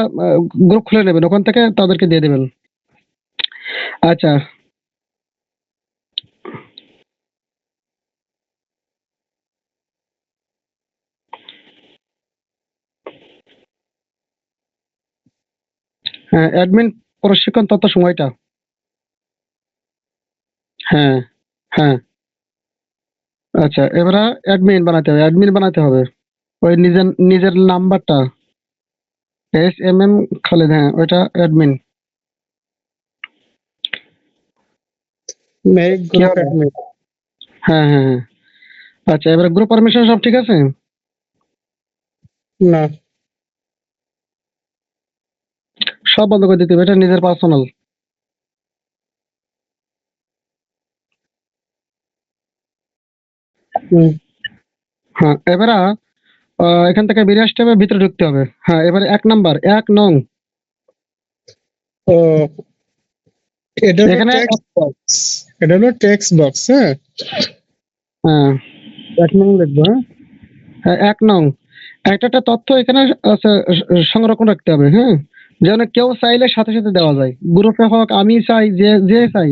S2: গ্রুপ খুলে নেবেন, ওখান থেকে তাদেরকে দিয়ে দেবেন। আচ্ছা, হ্যাঁ, অ্যাডমিন প্রশিক্ষণ তথ্য সময়টা। হ্যাঁ হ্যাঁ, আচ্ছা, এবারে অ্যাডমিন বানাতে হবে ওই নিজের নিজের নাম্বারটা, SMM খালেদ, হ্যাঁ ওইটা অ্যাডমিন।
S1: মেক
S2: কি
S1: গ্রুপ
S2: হবে?
S1: অ্যাডমিন।
S2: হ্যাঁ হ্যাঁ হ্যাঁ, আচ্ছা, এবারে গ্রুপ পারমিশন সব ঠিক আছে?
S1: না,
S2: সব বন্ধ করে দিতে হবে, এটা নিজের পার্সোনাল। হ্যাঁ, এবারে এখান থেকে বেরিয়ে আসতে হবে, ভিতরে ঢুকতে হবে। হ্যাঁ, এবারে 1 নং
S1: ও এটা হলো
S2: এখানে
S1: টেক্সট বক্স, এটা হলো টেক্সট বক্স। হ্যাঁ,
S2: হ্যাঁ
S1: 1 নং লিখবো। হ্যাঁ,
S2: হ্যাঁ, 1 নং একটা তথ্য এখানে সংরক্ষণ রাখতে হবে। হ্যাঁ, যেন কেউ চাইলে সাথে সাথে দেওয়া যায়, গ্রুপে হোক, আমি চাই, যে যে চাই।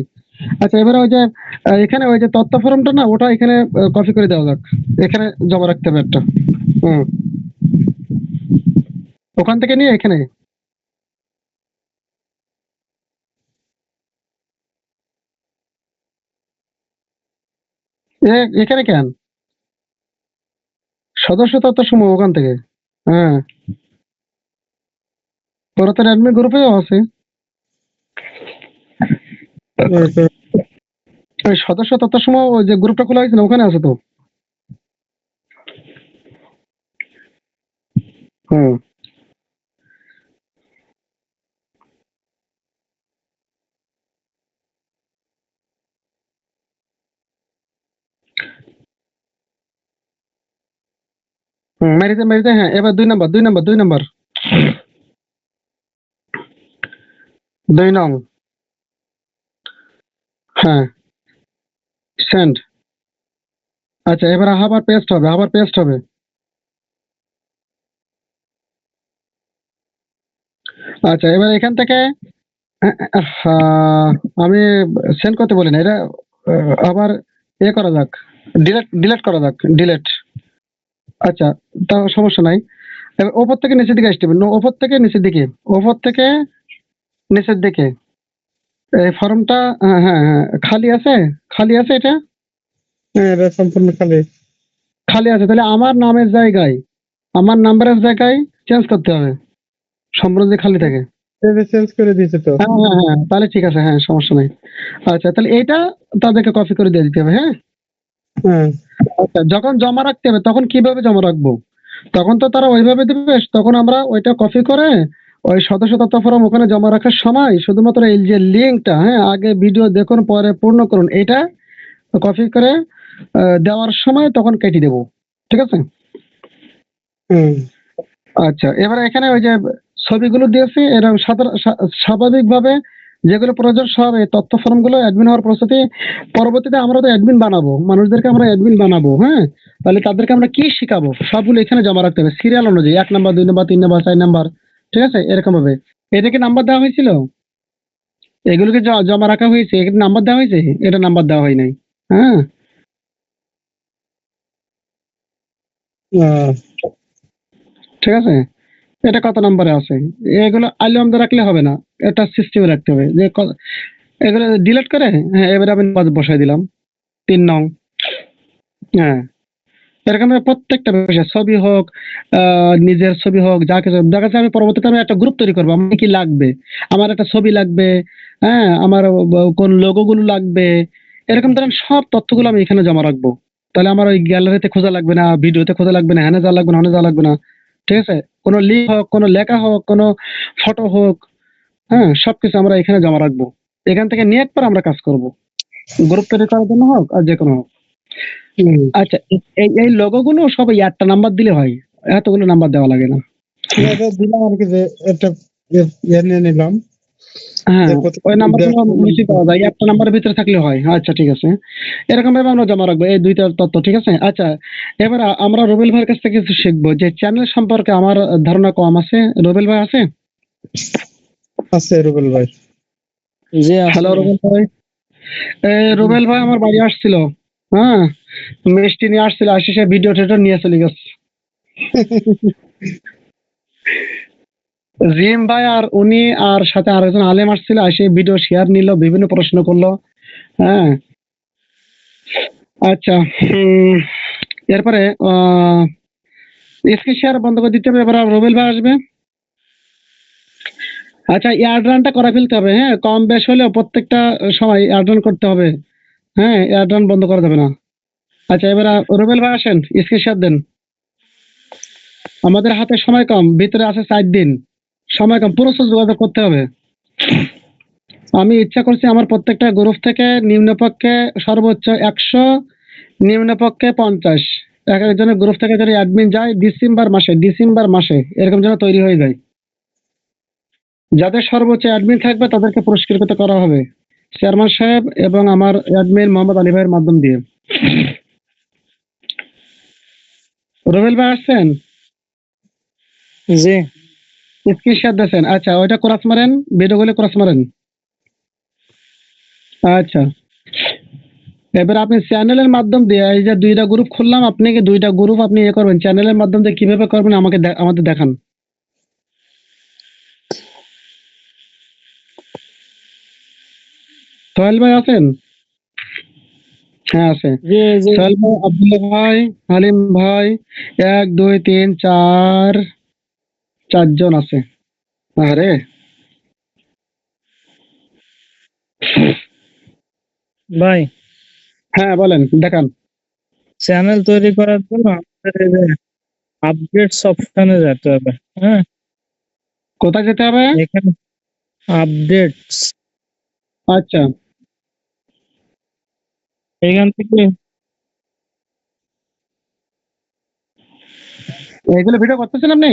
S2: আচ্ছা, এবারে ওই যে এখানে ওই যে তথ্য ফর্মটা না, ওটা এখানে কপি করে দেওয়া যাক, এখানে জমা রাখতে হবে একটা। হুম, ওখান থেকে নিয়ে এখানে এখানে কেন সদস্য তথ্য সমূহ ওখান থেকে। হ্যাঁ, পুরাতন অ্যাডমিন গ্রুপেও আছে।
S1: ওকে।
S2: ওই সদস্য তথ্য সময় ওই যে গ্রুপটা খোলা হয়েছে না ওখানে আছে তো। হুম হুম, মেরিতে মেরিতে, হ্যাঁ এবার 2 নম্বর 2 নম্বর 2 নম্বর 2 নং, হ্যাঁ সেন্ড। আচ্ছা এবার আবার পেস্ট হবে, আবার পেস্ট হবে। আচ্ছা এবার এখান থেকে আমি সেন্ড করতে বলি না এটা, আবার করা যাক, ডিলেট ডিলেট করা যাক, ডিলেট। আচ্ছা তাও সমস্যা নাই। এবার ওপর থেকে নিচের দিকে আসতে হবে, ওপর থেকে নিচের দিকে, ওপর থেকে নিচের দিকে এই ফর্মটা। হ্যাঁ হ্যাঁ হ্যাঁ, খালি আছে, খালি আছে এটা,
S1: হ্যাঁ, এটা সম্পূর্ণ খালি।
S2: খালি আছে। তাহলে আমার নামের জায়গায়, আমার নাম্বারের জায়গায় চেঞ্জ করতে হবে, সম্পূর্ণ যদি খালি থাকে।
S1: চেঞ্জ করে দিয়েছে তো।
S2: হ্যাঁ হ্যাঁ হ্যাঁ, তাহলে ঠিক আছে, হ্যাঁ সমস্যা নাই। আচ্ছা তাহলে এইটা তাদেরকে কপি করে দিয়ে দিতে হবে, হ্যাঁ।
S1: হ্যাঁ
S2: আচ্ছা যখন জমা রাখতে হবে তখন কিভাবে জমা রাখবো? তখন তো তারা ওইভাবে দেবে, তখন আমরা ওইটা কপি করে ওই সদস্য তথ্য ফর্ম ওখানে জমা রাখার সময় শুধুমাত্র এই যে লিঙ্কটা, হ্যাঁ আগে ভিডিও দেখুন পরে পূর্ণ করুন, এটা কপি করে দেওয়ার সময় তখন কেটে দেবো, ঠিক আছে।
S1: হুম
S2: আচ্ছা এবারে এখানে ওই যে ছবিগুলো দিয়েছি এরকম স্বাভাবিকভাবে যেগুলো প্রয়োজন সব এই তথ্য ফর্মগুলো অ্যাডমিন হওয়ার প্রস্তুতি। পরবর্তীতে আমরা তো অ্যাডমিন বানাবো, মানুষদেরকে আমরা অ্যাডমিন বানাবো, হ্যাঁ। তাহলে তাদেরকে আমরা কি শিখাবো সবগুলো এখানে জমা রাখতে হবে সিরিয়াল অনুযায়ী, 1 নম্বর 2 নম্বর 3 নম্বর 4 নম্বর, ঠিক আছে এরকম ভাবে। এটাকে নাম্বার দেওয়া হয়েছিল, এগুলোকে জমা রাখা হয়েছে, এখানে নাম্বার দেওয়া হয়েছে, এটা নাম্বার দেওয়া হয় নাই, হ্যাঁ।
S1: আহ,
S2: ঠিক আছে, এটা কত নম্বরে আছে এগুলো আলিয়ামদা রাখলে হবে না, এটা সিস্টেমে রাখতে হবে যে এগুলো ডিলিট করে, হ্যাঁ এবারে আমি নাম্বার বসাই দিলাম 3 নং, হ্যাঁ। এরকম প্রত্যেকটা বিষয়, ছবি হোক নিজের ছবি হোক, যা কিছু দেখা যাচ্ছে, আমি পরবর্তীতে আমি একটা গ্রুপ তৈরি করবো, আমার কি লাগবে, আমার একটা ছবি লাগবে, হ্যাঁ আমার কোন লোগো গুলো লাগবে, এরকম ধরেন সব তথ্যগুলো আমি এখানে জমা রাখবো। তাহলে আমার ওই গ্যালারিতে খোঁজা লাগবে না, ভিডিওতে খোঁজা লাগবে না, হ্যানে যাওয়া লাগবে না, হ্যানে যাওয়া লাগবে না, ঠিক আছে। কোনো লিঙ্ক হোক, কোনো লেখা হোক, কোনো ফটো হোক, হ্যাঁ সবকিছু আমরা এখানে জমা রাখবো। এখান থেকে নিয়ে একবার আমরা কাজ করব, গ্রুপ তৈরি করার জন্য হোক আর যে কোনো হোক।
S1: হুম।
S2: আচ্ছা এই এই লোগো গুলো সব একটা নাম্বার দিলে হয়, এতগুলো নাম্বার দেওয়া লাগে না।
S1: এটা দিলাম আর কি, যে একটা নিয়ে নিলাম,
S2: হ্যাঁ
S1: যে প্রতি
S2: ওই নাম্বার গুলো
S1: একটা
S2: বেশি পাওয়া যায়, একটা নাম্বারের ভিতরে থাকলে হয়। আচ্ছা ঠিক আছে, এরকম ভাবে আমরা জমা রাখবো এই দুইটা তথ্য, ঠিক আছে। আচ্ছা এবার আমরা রুবেল ভাইয়ের কাছ থেকে কিছু শিখবো, যে চ্যানেল সম্পর্কে আমার ধারণা কম আছে। রুবেল ভাই আছে?
S1: আছে রুবেল ভাই।
S3: জি আছে
S2: হ্যালো
S3: ভাই।
S2: রুবেল ভাই। রুবেল ভাই আমার বাড়ি আসছিল, হ্যাঁ মিষ্টি নিয়ে আসছিল, আসি সে ভিডিও টিডিও নিয়ে চলে গেছে। জিম ভাই আর উনি আর সাথে আরেকজন আলেম আসছিল, এসে ভিডিও শেয়ার নিল, বিভিন্ন প্রশ্ন করলো, হ্যাঁ। আচ্ছা এরপরে স্ক্রিন শেয়ার বন্ধ করে দিতে হবে, এবার রুবেল ভাই আসবে। আচ্ছা এয়ার রানটা করে ফেলতে হবে, হ্যাঁ কম বেশ হলেও প্রত্যেকটা সময় এয়ার রান করতে হবে, হ্যাঁ এয়ার রান বন্ধ করা যাবে না। আচ্ছা এবার রুবেল ভাই আসেন, স্ক্রিন শেয়ার দেন। আমাদের হাতে সময় কম, ভিতরে আছে 4 দিন, সময় কম, প্রচুর যোগাযোগ করতে হবে। আমি ইচ্ছা করছি আমার প্রত্যেকটা গ্রুপ থেকে নিম্নপক্ষে সর্বোচ্চ 100, নিম্নপক্ষে 50, এক একজনের গ্রুপ থেকে যদি অ্যাডমিন যায় ডিসেম্বর মাসে এরকম যেন তৈরি হয়ে যায়। যাদের সর্বোচ্চ অ্যাডমিন থাকবে তাদেরকে পুরস্কৃত করা হবে চেয়ারম্যান সাহেব এবং আমার অ্যাডমিন মোহাম্মদ আলী ভাইয়ের মাধ্যম দিয়ে। রুবেল ভাই আসছেন?
S3: জি
S2: স্ক্রিন শেয়ার দিয়েছেন? আচ্ছা ওইটা ক্রস মারেন, ভিডিওগুলো ক্রস মারেন। আচ্ছা এবার আপনি চ্যানেলের মাধ্যম দিয়ে, এই যে 2টা গ্রুপ খুললাম, আপনি কি 2টা গ্রুপ আপনি করবেন চ্যানেলের মাধ্যম দিয়ে, কিভাবে করবেন আমাকে আমাদের দেখান। সোহেল ভাই আছেন? হ্যাঁ আছে।
S3: জি জি
S2: সোহেল ভাই, আব্দুল্লাহ ভাই, হালিম ভাই, 1 2 3 4, 4 জন আছে। আরে
S3: ভাই
S2: হ্যাঁ বলেন, দেখান।
S3: চ্যানেল তৈরি করার জন্য আমাদের এই যে আপডেটস অপশনে যেতে হবে। হ্যাঁ,
S2: কোথায় যেতে হবে?
S3: এখানে আপডেটস,
S2: আচ্ছা,
S3: এখান থেকে
S2: এইগুলো ভিডিও করতেছেন আপনি?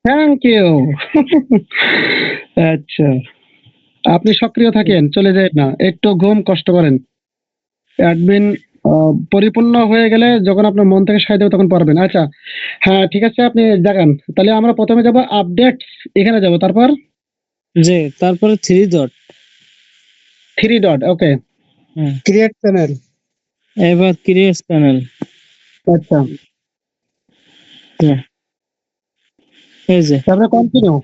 S2: Thank you. আচ্ছা, আপনি সক্রিয় থাকেন, চলে যায় না, একটু ঘুম কষ্ট করেন। অ্যাডমিন পরিপূর্ণ হয়ে গেলে যখন আপনার মন থেকে সায় দেবে তখন পারবেন। আচ্ছা, হ্যাঁ ঠিক আছে, আপনি দেখান। তাহলে আমরা প্রথমে যাব আপডেটস, এখানে যাব, তারপর
S3: যে তারপরে থ্রি ডট।
S2: 3 ডট। ওকে,
S1: ক্রিয়েট চ্যানেল।
S3: এবার ক্রিয়েট চ্যানেল।
S2: আচ্ছা,
S3: এই যে
S2: তারপরে কন্টিনিউ।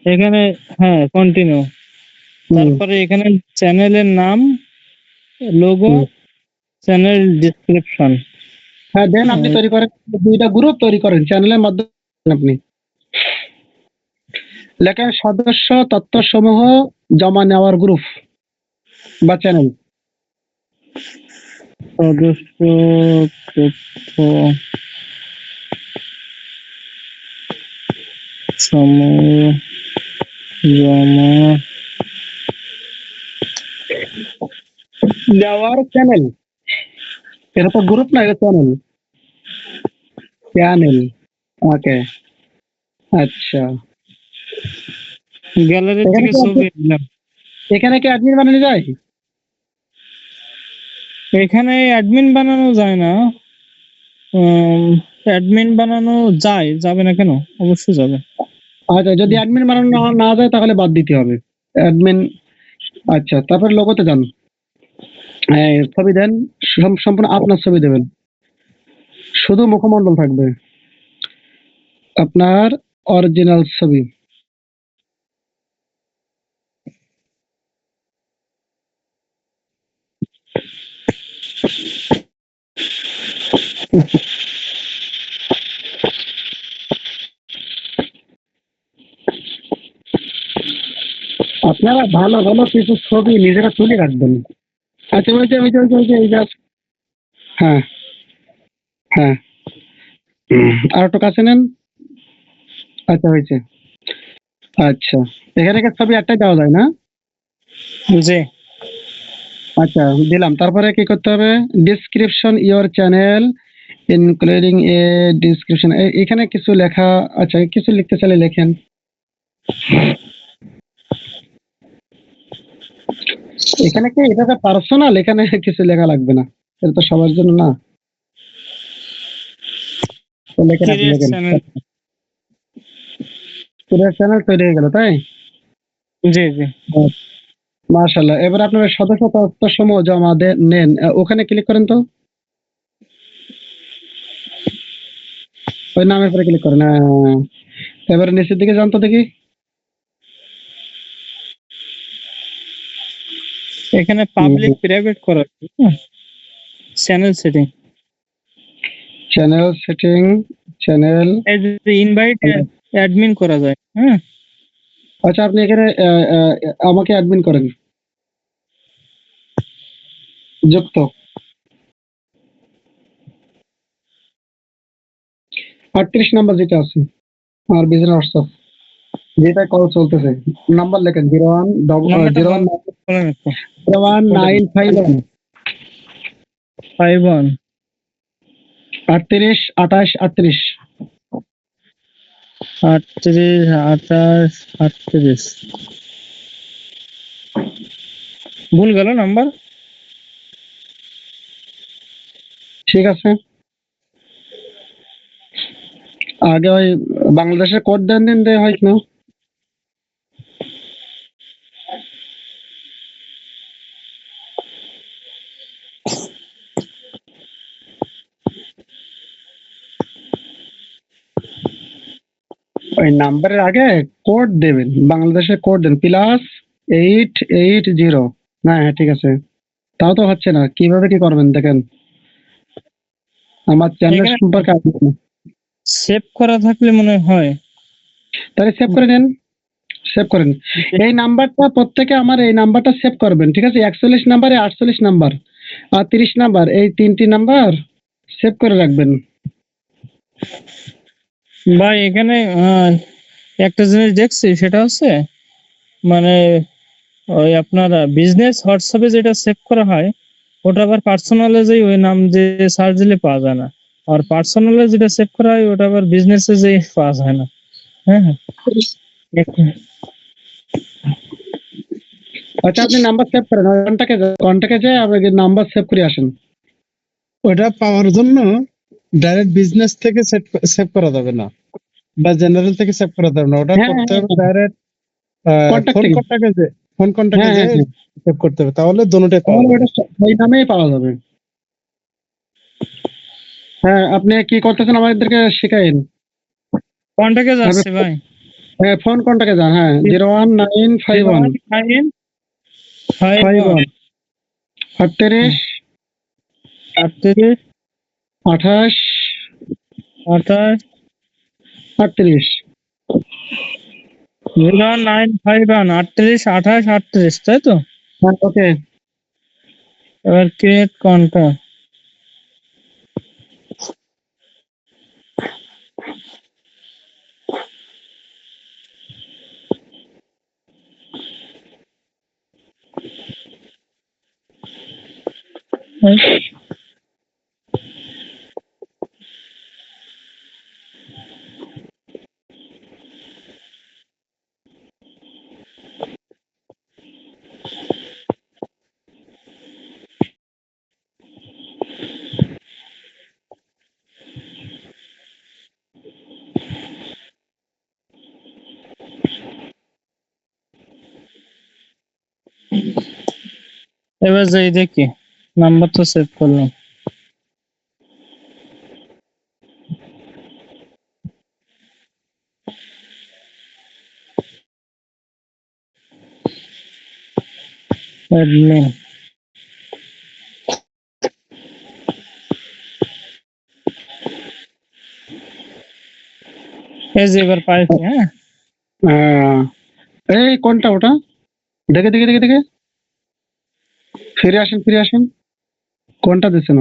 S3: এখানে, হ্যাঁ কন্টিনিউ। তারপরে এখানে চ্যানেলের নাম, লোগো, চ্যানেল ডেসক্রিপশন।
S2: হ্যাঁ দেন, আপনি তৈরি করেন, 2টা গ্রুপ তৈরি করেন চ্যানেলের মাধ্যমে। আপনি লেখেন সদস্য তথ্য সমূহ জমা নেওয়ার গ্রুপ বা চ্যানেল।
S3: সদস্য তথ্য সমূহ জমা
S2: নেওয়ার চ্যানেল। এটা তো গ্রুপ না, এটা চ্যানেল। চ্যানেল, ওকে। আচ্ছা,
S3: গ্যালারি
S2: এখানে
S3: থেকে
S2: কি
S3: ছবি দিলাম।
S2: এখানে কি অ্যাডমিন বানানো যায়?
S3: এখানে অ্যাডমিন বানানো যায় না। অ্যাডমিন বানানো যায়, যাবে না কেন? অবশ্যই যাবে।
S2: আচ্ছা, যদি অ্যাডমিন বানানো না যায় তাহলে বাদ দিতে হবে অ্যাডমিন। আচ্ছা, তারপর লোগোতে যান, ছবি দেন, সম্পূর্ণ আপনার ছবি দেবেন, শুধু মুখমণ্ডল থাকবে, আপনার অরিজিনাল ছবি। আপনারা ভালো ভালো কিছু ছবি নিজেরা তুলে রাখবেন। আচ্ছা, ওই যে এই যে, হ্যাঁ হ্যাঁ, আর একটু কাছে নেন। আচ্ছা, হয়েছে। আচ্ছা, এখানে কি ছবি একটাই দেওয়া যায় না?
S3: জি,
S2: আচ্ছা, দিলাম। তারপরে কি করতে হবে? Description your channel including A description, এখানে কিছু লেখা। আচ্ছা, কিছু লিখতে চাইলে লেখেন। এখানে কি এটা পার্সোনাল, এখানে কিছু লেখা লাগবে না, এটা তো সবার জন্য না। তো লেখেন, আপনি
S3: ক্রিয়েট
S2: লেখেন।
S3: চ্যানেল।
S2: পুরো চ্যানেল তৈরি হয়ে গেল, তাই?
S3: জি জি।
S2: মাশাআল্লাহ। এবার আপনার সদস্য তথ্য সমূহ জমা নেন, ওখানে ক্লিক করেন তো, ওই নামের পরে ক্লিক করেন। এবার নিচের দিকে যান তো দেখি।
S3: এখানে পাবলিক প্রাইভেট করা channel setting.
S2: Channel setting, channel.
S3: Invite admin করা যায়। হ্যাঁ,
S2: আচ্ছা, আপনি এখানে আমাকে অ্যাডমিন করেন, যুক্ত। 38 নাম্বার যেটা আছে আমার বিজনেস হোয়াটসঅ্যাপ, যেটা কল চলতেছে, নাম্বার লেখেন 01
S3: নাম্বারটা
S2: 01
S3: বলেন একটু।
S2: 01951
S3: 51
S2: 38 28 38।
S3: 38 28 38। ভুল গেল নাম্বার।
S2: ঠিক আছে, আগে ওই বাংলাদেশের কোড দেন দিন দেয় হয় না। ওই নাম্বারের আগে কোড দেবেন, বাংলাদেশের কোড দেন +880। হ্যাঁ হ্যাঁ, ঠিক আছে। তাও তো হচ্ছে না, কিভাবে কি করবেন দেখেন, আমার চ্যানেল
S3: এখানে
S2: সম্পর্কে idea নেই।
S3: সেভ করা থাকলে মনে হয়।
S2: তাহলে সেভ করে নেন, সেভ করেন। এই নাম্বারটা প্রত্যেকে আমার এই নাম্বারটা সেভ করবেন, ঠিক আছে? 41 নাম্বারে 48 নাম্বার আর 30 নাম্বার, এই 3টি নাম্বার সেভ করে রাখবেন।
S3: ভাই এখানে একটা জিনিস দেখছি, সেটা হচ্ছে মানে ওই আপনার বিজনেস হোয়াটসঅ্যাপে যেটা সেভ করা হয়, ওটা আবার পার্সোনালে যে ওই নাম যে সার্চ দিলে পাওয়া যায় না। আর পার্সোনালে যেটা সেভ করা হয় ওটা আবার বিজনেসে যে পাওয়া যায় না। হ্যাঁ হ্যাঁ।
S2: আচ্ছা, আপনি নাম্বার সেভ করেন, কন্টাক্টে যে আপনি নাম্বার সেভ করে আসেন।
S1: ওটা পাওয়ার জন্য ডাইরেক্ট বিজনেস থেকে সেভ করা যাবে না, বা জেনারেল থেকে সেভ করা যাবে না, ওটা
S2: হ্যাঁ
S1: করতে
S2: হ্যাঁ
S1: হবে ডাইরেক্ট
S2: কন্টাক্ট
S1: ফোন
S2: থেকে।
S1: কন্টাক্টে যে ফোন কন্টাক্টে
S2: হ্যাঁ
S1: যে
S2: হ্যাঁ হ্যাঁ,
S1: সেভ করতে হবে, তাহলে দুটোটাই পাওয়া
S2: তাহলে
S1: যাবে।
S2: ওটা ওই নামেই পাওয়া যাবে। হ্যাঁ, আপনি কি করতেছেন আমাদেরকে শেখাইন।
S3: কন্টাক্টে যাচ্ছে ভাই।
S2: হ্যাঁ, ফোন কন্টাক্টে যান। হ্যাঁ, 01951 51 38
S3: 38
S2: 28
S3: 28
S2: 38।
S3: 0951 38 28 38, তাই তো?
S2: হ্যাঁ, ওকে।
S3: এবার ক্রিয়েট কন্টাক্ট। এবার যাই দেখি, নাম্বার তো সেভ করলাম। অ্যাডমিন, এই যে এবার পাইছি। হ্যাঁ,
S2: আহ, এই কোনটা ওটা? দেখে দেখে দেখে দেখে ফিরে আসেন, ফিরে আসেন। কোনটা দিচ্ছেন?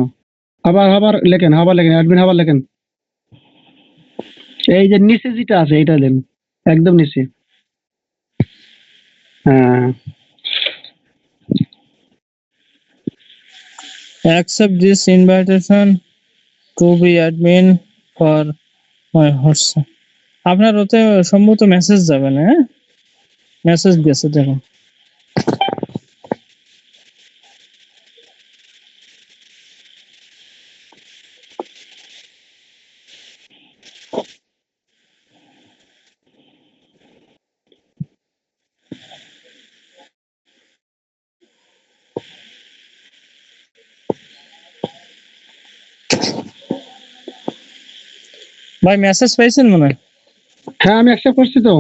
S2: আবার আবার লেখেন, আবার লেখেন, অ্যাডমিন আবার লেখেন। এই যে নিচে যেটা আছে এটা দেন, একদম নিচে। হ্যাঁ,
S3: accept this invitation to be admin for my WhatsApp. আপনার ওতে সম্ভবত মেসেজ যাবে না। হ্যাঁ, মেসেজ গেছে দেখুন। ভাই মেসেজ পাইছেন মনে হয়?
S2: হ্যাঁ, আমি অ্যাকসেপ্ট করছি তো।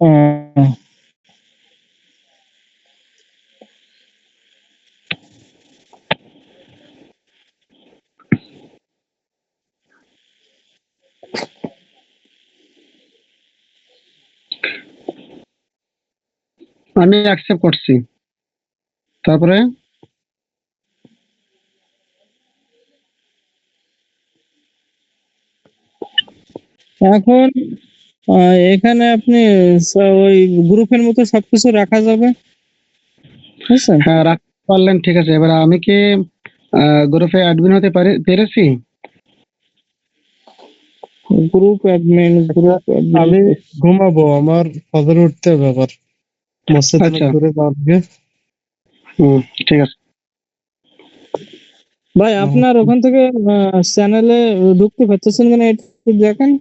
S3: আহ,
S2: আমি অ্যাকসেপ্ট করছি। তারপরে
S3: এখন এখানে আপনি ওই গ্রুপের মতো সবকিছু রাখা যাবে, বুঝছেন?
S2: হ্যাঁ, রাখতে পারলেন, ঠিক আছে। এবার আমি কি গ্রুপে অ্যাডমিন হতে পেরেছি?
S3: গ্রুপ অ্যাডমিন,
S1: আচ্ছা,
S3: গ্রুপ
S1: আমি
S3: অ্যাডমিন।
S1: ঘুমাবো, আমার ফজরে উঠতে হবে আবার, মসজিদ
S2: আচ্ছা,
S1: করে যাওয়ার আগে।
S2: ঠিক আছে।
S3: ভাই আপনার ওখান থেকে চ্যানেলে ঢুকতে পারতেছেন কিনা একটু দেখেন।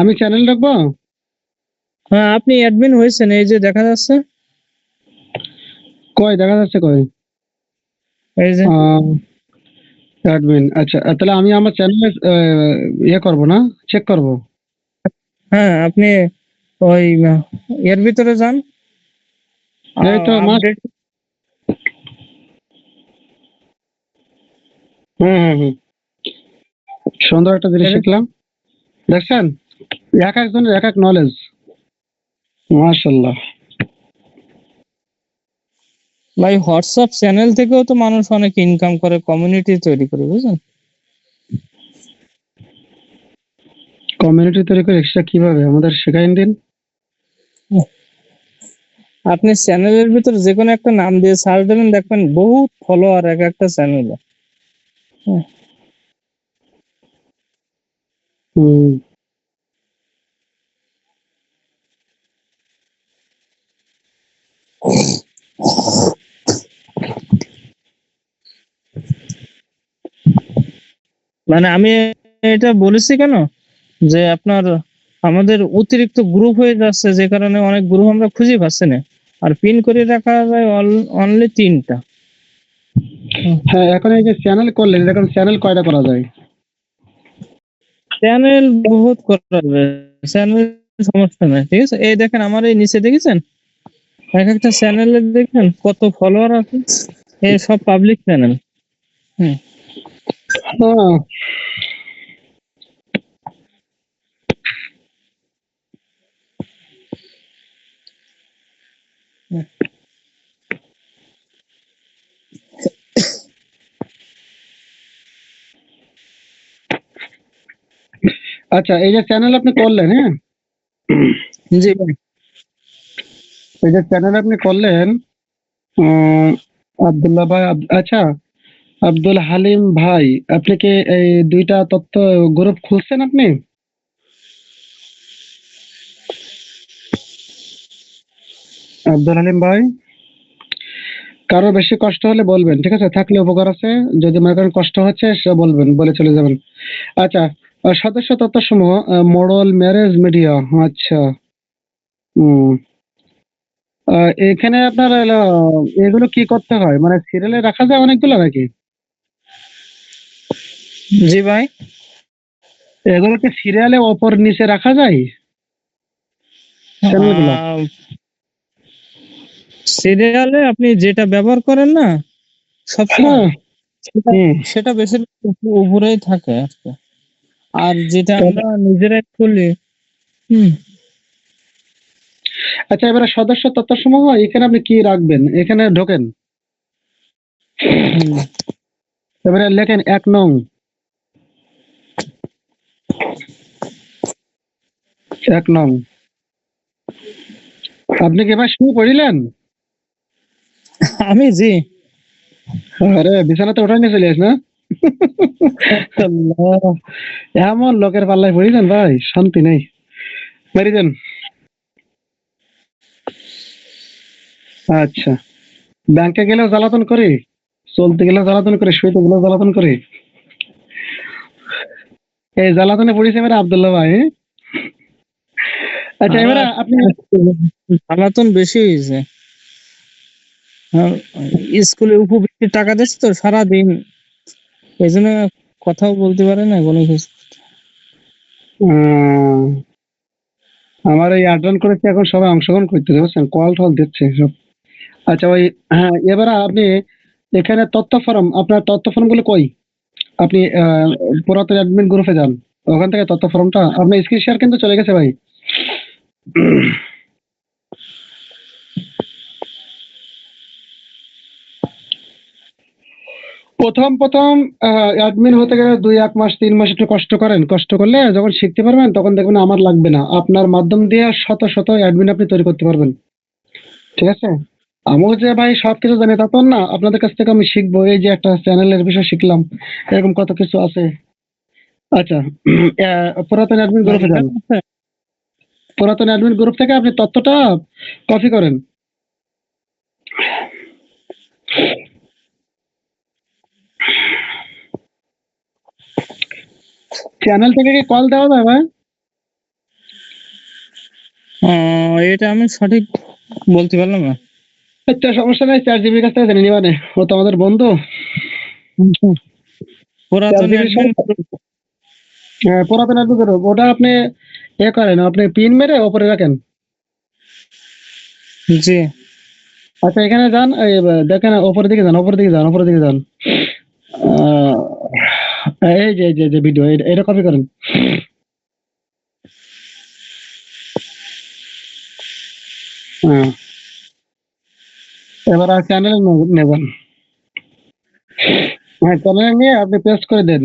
S2: আমি চ্যানেল রাখবো।
S3: হ্যাঁ, আপনি অ্যাডমিন হয়েছেন, এই যে দেখা যাচ্ছে।
S2: কই দেখা যাচ্ছে? কই
S3: এই যে।
S2: অ্যাডমিন? আচ্ছা, তাহলে আমি আমার চ্যানেলে ইয়ে করবো না, চেক করবো।
S3: হ্যাঁ, আপনি ওই এর ভিতরে যান,
S2: এই তো মাস।
S3: আপডেট।
S2: হুম হুম হুম, সুন্দর একটা জিনিস শিখলাম, দেখছেন? এক একজনের এক এক নলেজ। মাশাল্লাহ।
S3: ভাই হোয়াটসঅ্যাপ চ্যানেল থেকেও তো মানুষ অনেক ইনকাম করে, কমিউনিটি তৈরি করে, বুঝলেন?
S2: কমিউনিটি তৈরি করে এক্সট্রা কিভাবে আমাদের শেখাইন দিন।
S3: আপনি চ্যানেলের ভিতর যে কোনো একটা নাম দিয়ে সার্চ দেবেন, দেখবেন বহুত ফলোয়ার এক একটা চ্যানেলে।
S2: হুম।
S3: মানে আমি এটা বলেছি কেন, যে আপনার আমাদের অতিরিক্ত গ্রুপ হয়ে যাচ্ছে, যে কারণে অনেক গ্রুপ আমরা খুঁজে পাচ্ছি না। আর পিন করে রাখা যায় অনলি 3টা।
S2: হ্যাঁ, এখন এই যে চ্যানেল করলেন, এরকম চ্যানেল কয়টা করা যায়?
S3: চ্যানেল বহুত করা যায়, চ্যানেল সমস্যা নাই, ঠিক আছে। এই দেখেন আমার এই নিচে দেখেছেন এক একটা চ্যানেলে দেখেন কত ফলোয়ার আছে, এই সব পাবলিক চ্যানেল। হুম।
S2: হ্যাঁ। আচ্ছা, এই যে চ্যানেল আপনি করলেন, হ্যাঁ,
S3: জি ভাই।
S2: এই যে চ্যানেল আপনি করলেন, উম, আব্দুল্লাহ ভাই, আচ্ছা, আব্দুল হালিম ভাই, আপনি কি এই 2টা তথ্য গ্রুপ খুলছেন আপনি? আব্দুল হালিম ভাই, কারো বেশি কষ্ট হলে বলবেন, ঠিক আছে? থাকলে উপকার আছে, যদি মনে করেন কষ্ট হচ্ছে সে বলবেন, বলে চলে যাবেন। আচ্ছা, সদস্য তথ্য সমূহ, মডেল ম্যারেজ মিডিয়া। আচ্ছা। হুম। এখানে আপনার হলো, এগুলো কি করতে হয়, মানে সিরিয়ালে রাখা যায় অনেকগুলো নাকি?
S3: জি ভাই।
S2: এগুলো কি সিরিয়ালে ওপর নিচে রাখা যায় চ্যানেলগুলো?
S3: সিরিয়ালে আপনি যেটা ব্যবহার করেন না সবসময়,
S2: হ্যাঁ।
S3: সেটা
S2: হুম।
S3: সেটা বেশি উপরেই থাকে আর কি। আর যেটা আমরা নিজেরাই খুলি। হুম।
S2: আচ্ছা, এবারে সদস্য তথ্য সমূহ এখানে আপনি কি রাখবেন, এখানে ঢোকেন,
S3: হুম।
S2: এবারে লেখেন 1 নং। 1 নং। আপনি কি এবার শুরু করিলেন?
S3: আমি জি।
S2: আরে বিছানাতে উঠাই নিয়ে চলে আস না। আল্লাহ, এমন লোকের পাল্লায় পড়িলেন ভাই, শান্তি নেই। মেরি দেন। আচ্ছা, ব্যাংকে গেলেও জ্বালাতন করে, চলতে গেলেও জ্বালাতন করে, শুইতে গেলেও জ্বালাতন করে, এই জ্বালাতনে পড়েছে এবারে আব্দুল্লাহ ভাই, হ্যাঁ? আচ্ছা,
S3: আরো
S2: এবারে আপনি
S3: জ্বালাতন বেশি হয়েছে। স্কুলে উপবৃত্তির টাকা দিচ্ছে তো সারাদিন, এই জন্য কথাও বলতে পারে না কোনো কিছু।
S2: আহ, আমার এই অ্যাডভান করেছে, এখন সবাই অংশগ্রহণ করতেছে, বুঝছেন, কল টল দিচ্ছে সব। আচ্ছা, ওই, হ্যাঁ, এবারে আপনি এখানে তথ্য ফর্ম, আপনার তথ্য ফর্ম গুলো কই? আপনি পুরাতন অ্যাডমিন গ্রুপে যান, ওখান থেকে তথ্য ফর্মটা আপনার স্ক্রিন শেয়ার কিন্তু চলে গেছে ভাই। প্রথম প্রথম অ্যাডমিন হতে গেলে 2-1 মাস 3 মাস একটু কষ্ট করেন, কষ্ট করলে যখন শিখতে পারবেন তখন দেখবেন আমার লাগবে না, আপনার মাধ্যম দিয়ে শত শত অ্যাডমিন আপনি তৈরি করতে পারবেন, ঠিক আছে? আমিও যে ভাই সবকিছু জানি তা তো না, আপনাদের কাছ থেকে আমি শিখবো, এই যে একটা চ্যানেলের বিষয় শিখলাম, এরকম কত কিছু আছে। আচ্ছা, পুরাতন অ্যাডমিন গ্রুপে যান, পুরাতন অ্যাডমিন গ্রুপ থেকে আপনি তথ্যটা কপি করেন। চ্যানেল থেকে কি কল দেওয়া যায় ভাই?
S3: এটা আমি সঠিক বলতে পারলাম না।
S2: আচ্ছা, সমস্যা নাই, 4 জিবির কাছ থেকে জেনে নিবা নে, ও তো আমাদের বন্ধু। চার
S3: পুরাতন
S2: জিবির
S3: অ্যাডমিন।
S2: পুরাতন অ্যাডমিন গ্রুপ, ওটা আপনি করেন, আপনি পিন মেরে ওপরে রাখেন।
S3: জি।
S2: আচ্ছা, এখানে যান, এই দেখেন, ওপরের দিকে যান, ওপরের দিকে যান, ওপরের দিকে যান। এই যে ভিডিও, এটা কপি করেন। হ্যাঁ, এবার আর চ্যানেল নেবেন। হ্যাঁ, চ্যানেল নিয়ে আপনি পেস্ট করে দেন,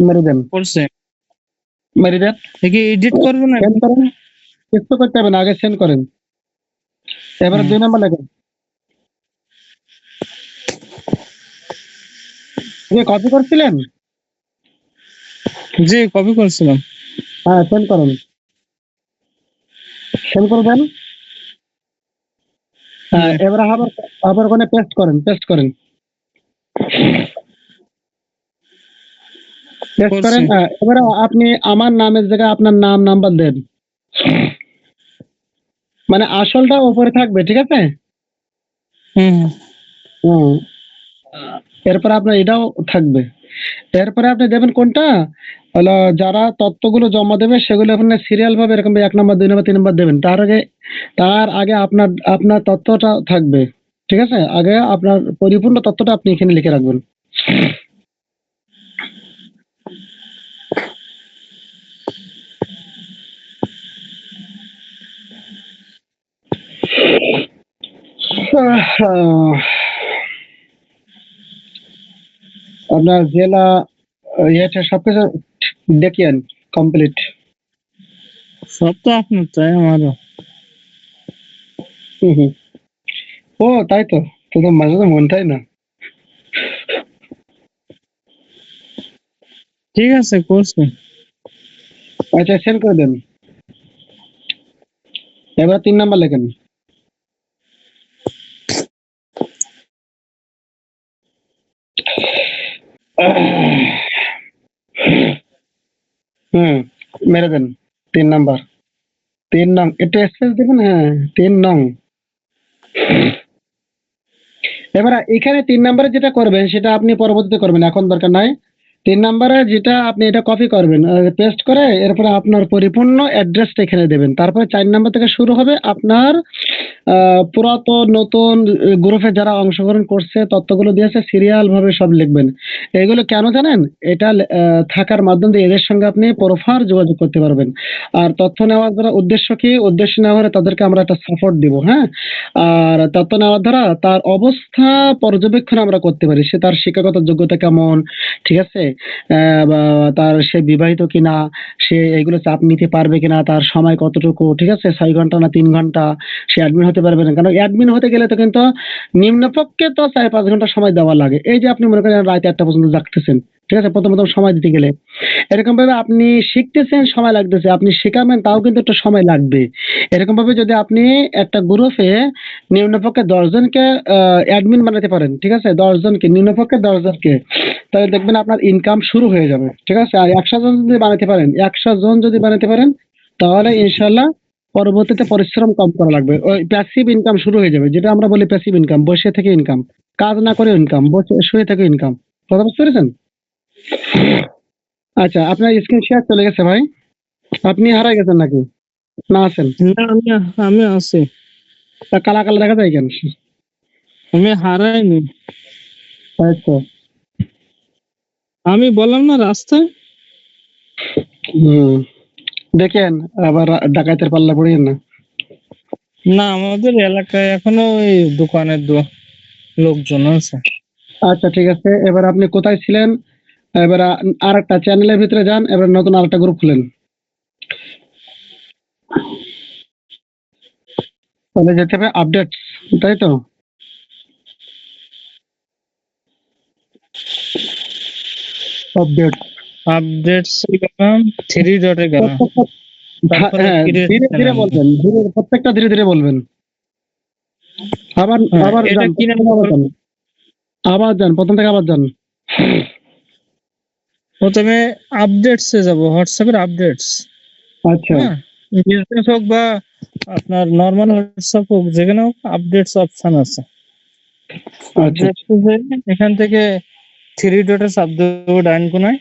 S2: মেরে দেন,
S3: করছে
S2: মেরে দেন,
S3: কি এডিট করবো না?
S2: সেন্ড করেন। কিছু করতে হবে না, আগে সেন্ড করেন। এবারে
S3: হুম।
S2: 2 নাম্বার লেখেন। কপি করছিলেন?
S3: জি, কপি করছিলাম।
S2: হ্যাঁ, সেন্ড করেন, সেন্ড করে দেন। হ্যাঁ,
S3: জি,
S2: এবারে আবার আবার ওখানে পেস্ট করেন, পেস্ট করেন, পেস্ট
S3: করছি।
S2: করেন। এবারে আপনি আমার নামের জায়গায় আপনার নাম নাম্বার দেন, মানে আসলটা উপরে থাকবে, ঠিক আছে?
S3: হুম।
S2: হুম। এরপরে আপনার এটাও থাকবে। এরপরে আপনি দেবেন কোনটা, হলো যারা তথ্যগুলো জমা দেবে সেগুলো আপনি সিরিয়াল ভাবে এরকম 1 নাম্বার 2 নাম্বার 3 নাম্বার দেবেন। তার আগে আপনার আপনার তথ্যটা থাকবে, ঠিক আছে? আগে আপনার পরিপূর্ণ তথ্যটা আপনি এখানে লিখে রাখবেন। আহ, আপনার জেলা, ইয়েটা সবকিছু দেখিয়েন কমপ্লিট।
S3: সব তো আপনার চাই আমারও।
S2: হুম হুম। ও তাই তো, তো মাঝে মাঝে মনটাই না।
S3: ঠিক আছে, করছি।
S2: আচ্ছা, সেন্ড করে দেন। এবার 3 নাম্বার লেখেন। হুম, মেরে দেন 3 নাম্বার। 3 নং একটু স্পেস দেবেন, হ্যাঁ 3 নং। এবার এখানে 3 নাম্বারে যেটা করবেন সেটা আপনি পরবর্তীতে করবেন, এখন দরকার নাই। 3 নাম্বারে যেটা আপনি এটা কপি করবেন, পেস্ট করে এরপরে আপনার পরিপূর্ণ অ্যাড্রেসটা এখানে দেবেন। তারপরে 4 নাম্বার থেকে শুরু হবে আপনার পুরাতন নতুন গ্রুপে যারা অংশগ্রহণ করছে তথ্যগুলো দিয়েছে সিরিয়াল ভাবে সব লিখবেন। এগুলো কেন জানেন? এটা থাকার মাধ্যম দিয়ে এদের সঙ্গে আপনি প্রপার যোগাযোগ করতে পারবেন। আর তথ্য নেওয়ার দ্বারা উদ্দেশ্য কি? উদ্দেশ্য নেওয়া হলে তাদেরকে আমরা একটা সাপোর্ট দিব, হ্যাঁ? আর তথ্য নেওয়ার দ্বারা তার অবস্থা পর্যবেক্ষণ আমরা করতে পারি, সে তার শিক্ষাগত যোগ্যতা কেমন, ঠিক আছে? বা তার সে বিবাহিত কিনা, সে এগুলো চাপ নিতে পারবে কিনা, তার সময় কতটুকু, ঠিক আছে? 6 ঘন্টা না 3 ঘন্টা সে অ্যাডমিন হতে পারবে না, কারণ অ্যাডমিন হতে গেলে তো কিন্তু নিম্নপক্ষে তো 4-5 ঘন্টা সময় দেওয়া লাগে। এই যে আপনি মনে করেন রাত 1টা পর্যন্ত জাগতেছেন, ঠিক আছে, প্রথম প্রথম সময় দিতে গেলে এরকম ভাবে আপনি শিখতেছেন, সময় লাগতেছে, আপনি শেখাবেন তাও কিন্তু একটু সময় লাগবে। এরকম ভাবে যদি আপনি একটা গ্রুপে নিম্নপক্ষে 10 জনকে অ্যাডমিন বানাতে পারেন, ঠিক আছে, 10 জনকে, নিম্নপক্ষে 10 জনকে, তাহলে দেখবেন আপনার ইনকাম শুরু হয়ে যাবে, ঠিক আছে? আর 100 জন যদি বানাতে পারেন, 100 জন যদি বানাতে পারেন, তাহলে ইনশাল্লাহ পরবর্তীতে পরিশ্রম কম করা লাগবে, ওই প্যাসিভ ইনকাম শুরু হয়ে যাবে, যেটা আমরা বলি প্যাসিভ ইনকাম, বসে থেকে ইনকাম, কাজ না করে ইনকাম, বসে শুয়ে থেকে ইনকাম। কথা বুঝতে পেরেছেন? আচ্ছা, আপনার স্ক্রিন শেয়ার চলে গেছে ভাই, আপনি হারাই গেছেন নাকি না আছেন?
S3: না, আমি আছি।
S2: তা কালা কালা দেখা যায় কেন?
S3: আমি হারাইনি।
S2: আচ্ছা।
S3: আমি বললাম না রাস্তায়।
S2: হুম, দেখেন আবার ডাকাতের পাল্লা পড়িয়েন না।
S3: না, আমাদের এলাকায় এখনো ওই দোকানের লোকজন আছে।
S2: আচ্ছা ঠিক আছে, এবার আপনি কোথায় ছিলেন? এবার আর একটা চ্যানেলের ভিতরে যান, এবার নতুন আর একটা গ্রুপ খুলেন। তাহলে যেতে হবে আপডেট, তাই তো? আপডেট,
S3: আপডেটস গেলাম, 3 ডটে গেলাম,
S2: প্রত্যেকটা,
S3: তারপরে
S2: হ্যাঁ
S3: ক্রিয়েট
S2: ধীরে ধীরে
S3: চ্যানেল।
S2: বলবেন, প্রত্যেকটা ধীরে ধীরে বলবেন। আবার
S3: হ্যাঁ,
S2: আবার
S3: এটা
S2: যান,
S3: কি
S2: প্রথম
S3: নাম
S2: থেকে আবার
S3: করবো?
S2: যান, আবার যান, প্রথম থেকে আবার যান।
S3: প্রথমে আপডেটস এ যাব, হোয়াটসঅ্যাপের আপডেটস।
S2: আচ্ছা
S3: হ্যাঁ, বিজনেস হোক বা আপনার নর্মাল হোয়াটসঅ্যাপ হোক, যেখানে হোক আপডেটস অপশন আছে।
S2: আচ্ছা
S3: আপডেটস এখান থেকে 3 ডটে চাপ দেবো ডান কোনায়,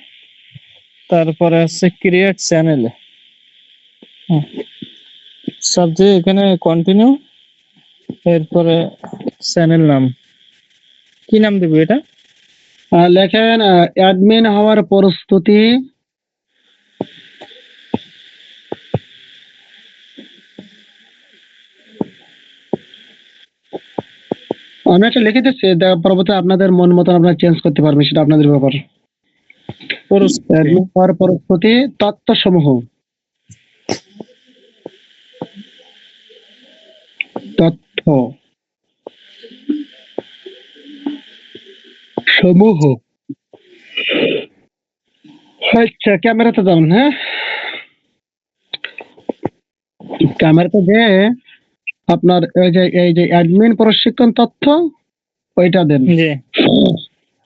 S3: তারপরে হচ্ছে ক্রিয়েট চ্যানেল, চাপ দিয়ে এখানে কন্টিনিউ, এরপরে চ্যানেল নাম কি নাম দেবো এটা?
S2: লেখেন অ্যাডমিন হওয়ার প্রস্তুতি আমি একটা লিখে দিচ্ছি, পরবর্তী আপনাদের মন মতন আপনারা চেঞ্জ করতে পারবেন, সেটা আপনাদের ব্যাপার।
S3: পরিস্থিতি।
S2: অ্যাডমিন হওয়ার পরবর্তী তথ্যসমূহ, তথ্য সমূহ। আচ্ছা, ক্যামেরাতে যান। হ্যাঁ, ক্যামেরাতে যে আপনার এই যে অ্যাডমিন প্রশিক্ষণ তথ্য, ওইটা দেন।
S3: জি।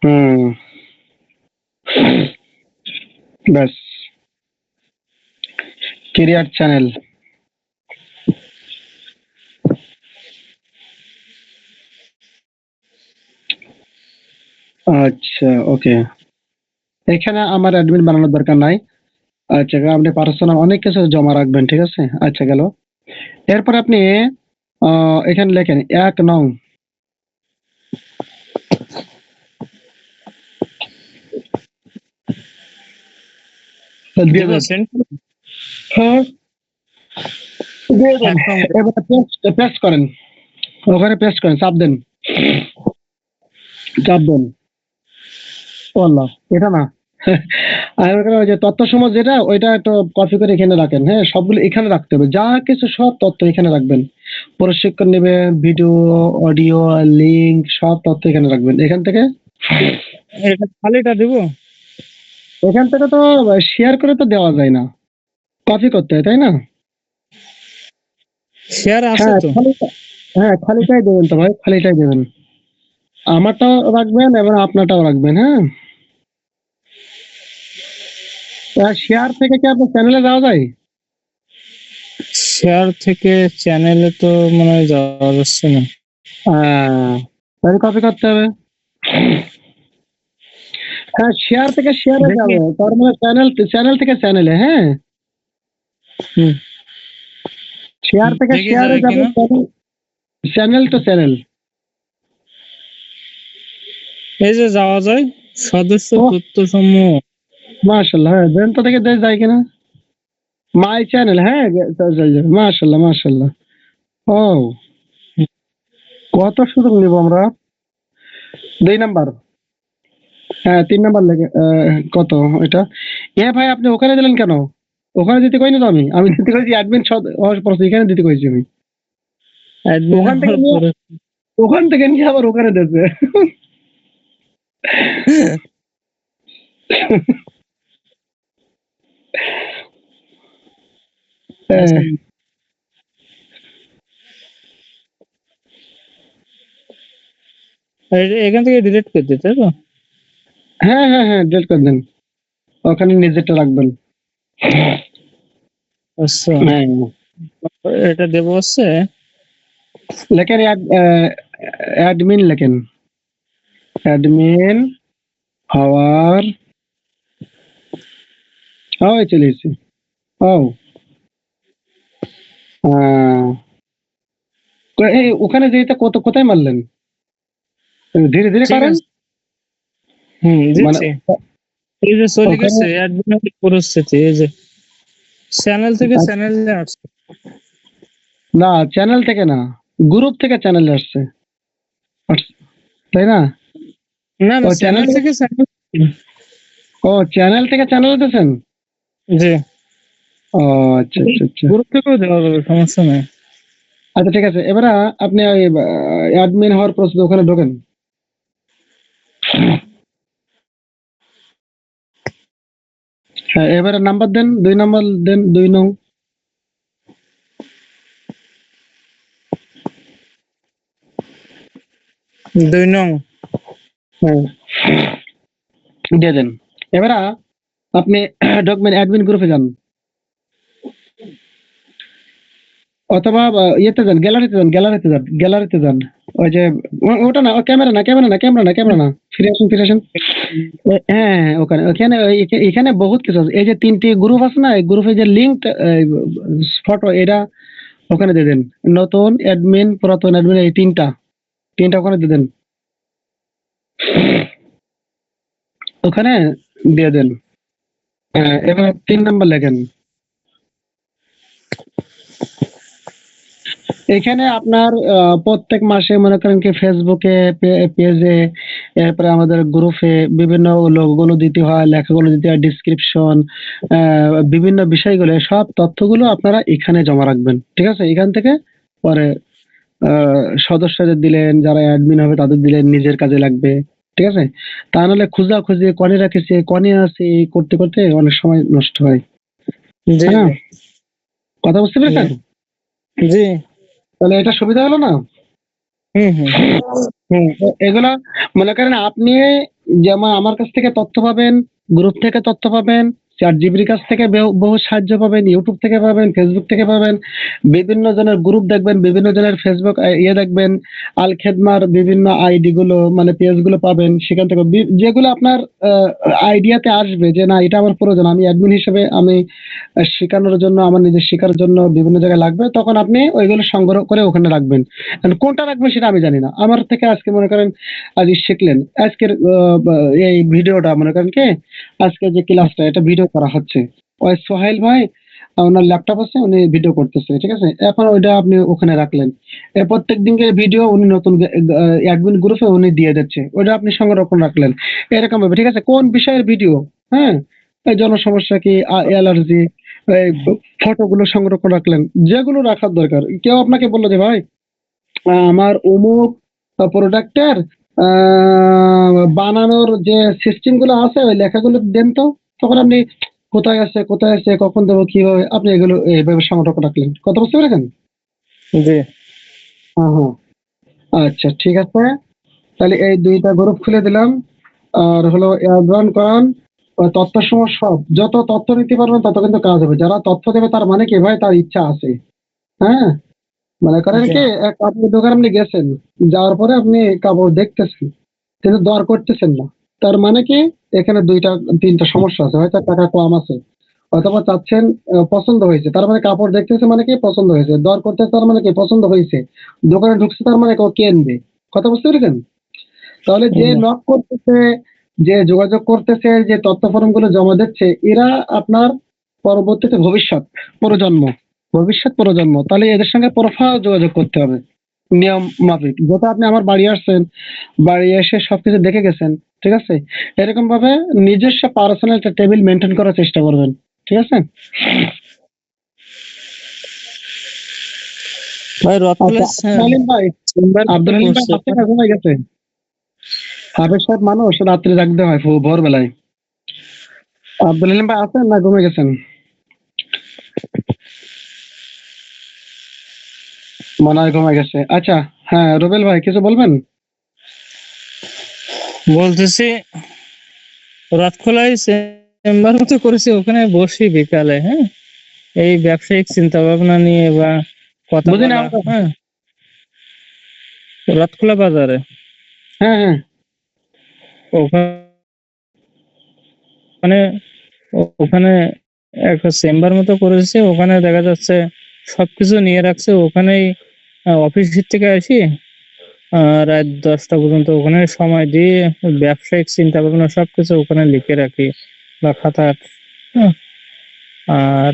S2: হুম, ব্যাস। ক্যারিয়ার চ্যানেল, আচ্ছা ওকে। এখানে আমার অ্যাডমিন বানানোর দরকার নাই। আচ্ছা, আপনি পার্সোনাল অনেক কিছু জমা রাখবেন, ঠিক আছে। আচ্ছা, গেল। এরপর আপনি এখানে লেখেন 1 নং, দিয়ে দেন। হ্যাঁ, দিয়ে দেন।
S3: একদম।
S2: এবার পেস্ট করেন, ওখানে পেস্ট করেন, চাপ দেন, চাপ দেন। আল্লাহ, এটা না। আর ওখানে ওই যে তথ্য সমাজ যেটা, ওইটা একটু কপি করে এখানে রাখেন। হ্যাঁ, সবগুলো এখানে রাখতে হবে, যা কিছু সব তথ্য এখানে রাখবেন। প্রশিক্ষণ নেবেন, ভিডিও, অডিও, লিঙ্ক, সব তথ্য এখানে রাখবেন। এখান থেকে
S3: এটা খালিটা দিব?
S2: এখান থেকে তো শেয়ার করে তো দেওয়া যায় না, কপি করতে হয়, তাই না?
S3: শেয়ার আছে
S2: হ্যাঁ,
S3: তো।
S2: হ্যাঁ, খালিটাই দেবেন তো ভাই, খালিটাই দেবেন। আমারটাও রাখবেন এবং আপনারটাও রাখবেন। হ্যাঁ, শেয়ার থেকে কি আপনার চ্যানেলে যাওয়া যায়?
S3: শেয়ার থেকে চ্যানেলে তো মনে হয় যাওয়া যাচ্ছে না।
S2: তাহলে কপি করতে হবে। হ্যাঁ, শেয়ার থেকে শেয়ারে
S3: দেখি।
S2: যাবে, তার মানে চ্যানেল থেকে চ্যানেলে। হ্যাঁ,
S3: হুম।
S2: শেয়ার থেকে
S3: দেখি
S2: শেয়ারে
S3: যায়
S2: যাবে,
S3: কিনা।
S2: Channel to channel.
S3: এই যে যাওয়া যায় সদস্য
S2: ও,
S3: তথ্য সমূহ।
S2: মাশাআল্লাহ। হ্যাঁ, দেন তো দেখে, দেখ যায় কিনা। মাই চ্যানেল, হ্যাঁ, মাশাআল্লাহ, মাশাআল্লাহ। ও, কত সুযোগ নিব আমরা। 2 নাম্বার। হ্যাঁ, 3 নাম্বার লেগে কত এটা। ভাই, আপনি ওখানে দিলেন কেন? ওখানে দিতে কইনি তো, আমি দিতে কইছি অ্যাডমিন এখানে দিতে কইছি আমি।
S3: অ্যাডমিন
S2: ওখান থেকে
S3: হওয়ার
S2: নিয়ে,
S3: পরে
S2: আবার ওখানে দিয়েছে।
S3: আচ্ছা, এখান থেকে ডিলিট করে দিতে, তাই তো?
S2: হ্যাঁ, হ্যাঁ, হ্যাঁ, ডিলিট করে দেন, ওখানে নিজেরটা রাখবেন।
S3: আচ্ছা,
S2: হ্যাঁ,
S3: এটা দেবো হচ্ছে।
S2: লেখেন অ্যাডমিন, লেখেন অ্যাডমিন হওয়ার। চলে এসেছে। ও, ওখানে যেতে কোথায় মারলেন? ধীরে ধীরে
S3: ঠিক
S2: করেন।
S3: আছে। হুম,
S2: মানে
S3: দিচ্ছি। এই যে চলে
S2: ওখানে,
S3: গেছে অ্যাডমিনের পরিস্থিতি, এই যে চ্যানেল থেকে চ্যানেলে আসছে।
S2: না, চ্যানেল থেকে না, গ্রুপ থেকে চ্যানেলে আসছে, তাই না?
S3: না না,
S2: ও,
S3: চ্যানেল থেকে চ্যানেল।
S2: চ্যানেল থেকে চ্যানেল দিয়েছেন।
S3: জি।
S2: ও, আচ্ছা, আচ্ছা, আচ্ছা।
S3: গ্রুপ থেকেও দেওয়া যাবে, সমস্যা নেই।
S2: আচ্ছা, ঠিক আছে। এবারে আপনি ওই অ্যাডমিন হওয়ার প্রসেস ওখানে ঢোকেন। হ্যাঁ, এবারে নাম্বার দেন, 2 নাম্বার দেন, 2 নং।
S3: 2 নং।
S2: হ্যাঁ, দিয়ে দেন। এবারে আপনি ঢুকবেন, অ্যাডমিন গ্রুপে যান, অথবা ইয়েতে যান, গ্যালারিতে যান। ওই যে ওটা না, ক্যামেরা না, ফিরে আসুন। হ্যাঁ, হ্যাঁ, ওখানে এখানে বহুত কিছু আছে। এই যে 3টি গ্রুপ আছে না, এই গ্রুপে যে লিঙ্ক, ফটো, এটা ওখানে দিয়ে দেন। নতুন অ্যাডমিন, পুরাতন অ্যাডমিন, এই তিনটা ওখানে দিয়ে দেন, ওখানে দিয়ে দেন। এবার 3 নাম্বার লেখেন। এখানে আপনার প্রত্যেক মাসে মনে করেন কি ফেসবুকে পেজে, এরপরে আমাদের গ্রুপে বিভিন্ন লোকগুলো দিতে হয়, লেখাগুলো দিতে হয়, ডিসক্রিপশন, বিভিন্ন বিষয়গুলো, সব তথ্যগুলো আপনারা এখানে জমা রাখবেন। ঠিক আছে? এখান থেকে পরে সদস্যদের দিলেন, যারা অ্যাডমিন হবে তাদের দিলেন, নিজের কাজে লাগবে। ঠিক আছে? তা নাহলে খোঁজাখুঁজি কনে রাখেছে কনে আছে এই করতে করতে অনেক সময় নষ্ট হয়।
S3: জি
S2: হ্যাঁ,
S3: জি
S2: কথা বুঝতে পেরেছেন?
S3: জি।
S2: তাহলে এটা সুবিধা হলো না?
S3: হুম হুম।
S2: এগুলা মনে করেন আপনি যেমন আমার কাছ থেকে তথ্য পাবেন, গ্রুপ থেকে তথ্য পাবেন, ChatGPT কাছ থেকে বহু সাহায্য পাবেন, ইউটিউব থেকে পাবেন, ফেসবুক থেকে পাবেন, বিভিন্ন জনের গ্রুপ দেখবেন, বিভিন্ন জনের ফেসবুক দেখবেন, আল খেদমার বিভিন্ন আইডি গুলো মানে পেজ গুলো পাবেন, সেখান থেকে যেগুলো আপনার আইডিয়াতে আসবে যে না এটা আমার প্রয়োজন, আমি অ্যাডমিন হিসেবে আমি শেখানোর জন্য, আমার নিজের শেখার জন্য বিভিন্ন জায়গায় লাগবে, তখন আপনি ওইগুলো সংগ্রহ করে ওখানে রাখবেন। এখন কোনটা রাখবেন সেটা আমি জানি না। আমার থেকে আজকে মনে করেন আজ শিখলেন, আজকের এই ভিডিওটা মনে করেন কি আজকে যে ক্লাসটা এটা ভিডিও করা হচ্ছে, ওই সোহেল ভাই ওনার ল্যাপটপ আছে, উনি ভিডিও করতেছে। ঠিক আছে? এখন ওইটা আপনি ওখানে রাখলেন, প্রত্যেক দিনকে ভিডিও উনি নতুন অ্যাডমিন গ্রুপে উনি দিয়ে দিচ্ছে, ওইটা আপনি সংরক্ষণ রাখলেন, এরকম ভাবে। ঠিক আছে? কোন বিষয়ের ভিডিও, হ্যাঁ, এই জনসমস্যা কি, অ্যালার্জি, ফটোগুলো সংরক্ষণ রাখলেন, যেগুলো রাখার দরকার। কেউ আপনাকে বললো যে ভাই আমার অমুক প্রোডাক্টের বানানোর যে সিস্টেম গুলো আছে ওই লেখাগুলো দেন তো, তখন আপনি কোথায় আছে কখন দেবো কিভাবে, আপনি এগুলো এইভাবে সংরক্ষণ রাখলেন। কথা বুঝতে পেরেছেন?
S3: জি
S2: হ্যাঁ হ্যাঁ, আচ্ছা ঠিক আছে। তাহলে এই দুইটা গ্রুপ খুলে দিলাম, আর হলো অ্যাড করান, তথ্য সময় সব যত তথ্য নিতে পারবেন তত কিন্তু কাজ হবে। যারা তথ্য দেবে তার মানে কি ভাই, তার ইচ্ছা আছে। হ্যাঁ, মনে করেন
S3: জি
S2: কি এক কাপড়ের দোকান আপনি গেছেন, যাওয়ার পরে আপনি কাপড় দেখতেছেন কিন্তু দর করতেছেন না, তার মানে কি এখানে দুইটা তিনটা সমস্যা আছে। হয়তো টাকা কম আছে, অথবা চাচ্ছেন পছন্দ হয়েছে, তার মানে কাপড় দেখতেছে মানে কি পছন্দ হয়েছে, দর করতেছে তার মানে কি পছন্দ হয়েছে, দোকানে ঢুকছে তার মানে কেউ কিনবে। কথা বুঝতে পেরেছেন? তাহলে যে
S3: জি
S2: নক করতেছে, যে যোগাযোগ করতেছে, যে তথ্য ফর্ম গুলো জমা দিচ্ছে, এরা আপনার পরবর্তীতে ভবিষ্যৎ প্রজন্ম। তাহলে এদের সঙ্গে প্রোফাইল যোগাযোগ করতে হবে নিয়ম মাফিক। যেটা আপনি আমার বাড়ি আসছেন, বাড়ি এসে সবকিছু দেখে গেছেন। ঠিক আছে? এরকম ভাবে নিজস্ব পার্সোনাল একটা টেবিল মেনটেন করার চেষ্টা করবেন। ঠিক আছে?
S3: ভাই
S2: আচ্ছা,
S3: রথপ্লাস
S2: আব্দুল হালিম ভাই
S3: করছে
S2: হাতে কাজ হয়ে গেছে। হাফেজ সাহেব মানুষ রাত্রে জাগতে হয় ভোর বেলায়। আব্দুল হালিম ভাই আছেন না ঘুমে গেছেন? মনে হয় ঘুমে গেছে। আচ্ছা, হ্যাঁ রুবেল ভাই কিছু বলবেন?
S3: বলতেছি রথখোলায় চেম্বার মতো করেছে, ওখানে বসি বিকালে, হ্যাঁ, এই ব্যবসায়িক চিন্তা ভাবনা নিয়ে বা কথা
S2: বুঝি না
S3: বলা।
S2: আমরা।
S3: হ্যাঁ, রথখোলা বাজারে
S2: হ্যাঁ হ্যাঁ,
S3: ওখানে ওখানে একটা চেম্বার মতো করেছে, ওখানে দেখা যাচ্ছে সবকিছু নিয়ে রাখছে ওখানেই। অফিস থেকে আসি রাত 10টা পর্যন্ত ওখানে সময় দিয়ে ব্যবসায়িক চিন্তা ভাবনা সবকিছু ওখানে লিখে রাখি বা খাতা। হ্যাঁ, আর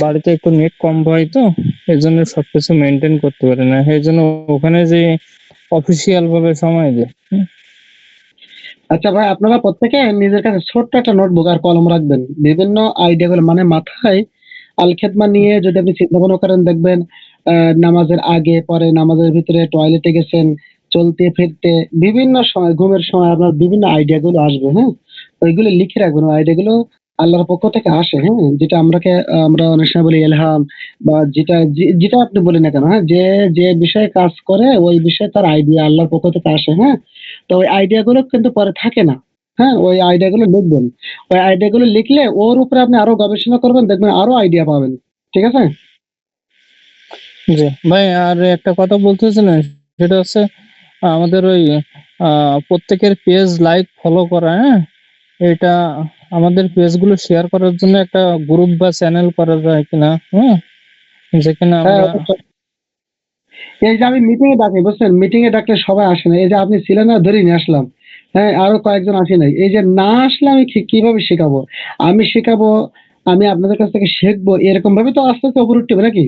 S3: বাড়িতে একটু নেট কম হয় তো, এই জন্য সবকিছু মেনটেন করতে পারি না, এই জন্য ওখানে যে অফিসিয়াল ভাবে সময় দিই।
S2: আচ্ছা ভাই, আপনারা প্রত্যেকে নিজের কাছে ছোট্ট একটা নোটবুক আর কলম রাখবেন, বিভিন্ন আইডিয়া গুলো মানে মাথায় আল খেদমা নিয়ে যদি আপনি চিন্তা ভাবনা করেন, দেখবেন নামাজের আগে পরে, নামাজের ভিতরে, টয়লেটে গেছেন, চলতে ফিরতে, বিভিন্ন সময়, ঘুমের সময় আপনার বিভিন্ন আইডিয়া গুলো আসবে। হ্যাঁ, ওইগুলো লিখে রাখবেন। ওই আইডিয়া গুলো আল্লাহর পক্ষ থেকে আসে। হ্যাঁ, যেটা আমরা অনেক সময় বলি এলহাম, বা যেটা আপনি বলেন না কেন, হ্যাঁ, যে যে বিষয়ে কাজ করে ওই বিষয়ে তার আইডিয়া আল্লাহর পক্ষ থেকে আসে। হ্যাঁ, তো ওই আইডিয়া গুলো কিন্তু পরে থাকে না। হ্যাঁ, ওই আইডিয়া গুলো লিখবেন। ওই আইডিয়া গুলো লিখলে ওর উপরে আপনি আরো গবেষণা করবেন, দেখবেন আরো আইডিয়া পাবেন। ঠিক আছে?
S3: জি ভাই, আর একটা কথা বলতেছিলেন, সেটা হচ্ছে আমাদের ওই প্রত্যেকের পেজ লাইক ফলো করা, হ্যাঁ, এটা আমাদের পেজ গুলো শেয়ার করার জন্য একটা গ্রুপ বা চ্যানেল করা যায় কিনা, হ্যাঁ, যেখানে
S2: হ্যাঁ,
S3: আমরা।
S2: অবশ্যই। এই যে আমি মিটিং এ ডাকি, বুঝছেন, মিটিং এ ডাকলে সবাই আসে না। এই যে আপনি ছিলেন না, ধরে নিয়ে আসলাম। হ্যাঁ, আরো কয়েকজন আসে নাই। এই যে না আসলে আমি কিভাবে শেখাবো? আমি শেখাবো, আমি আপনাদের কাছ থেকে শিখবো, এরকম ভাবে তো আস্তে আস্তে উপরে উঠতে হবে নাকি?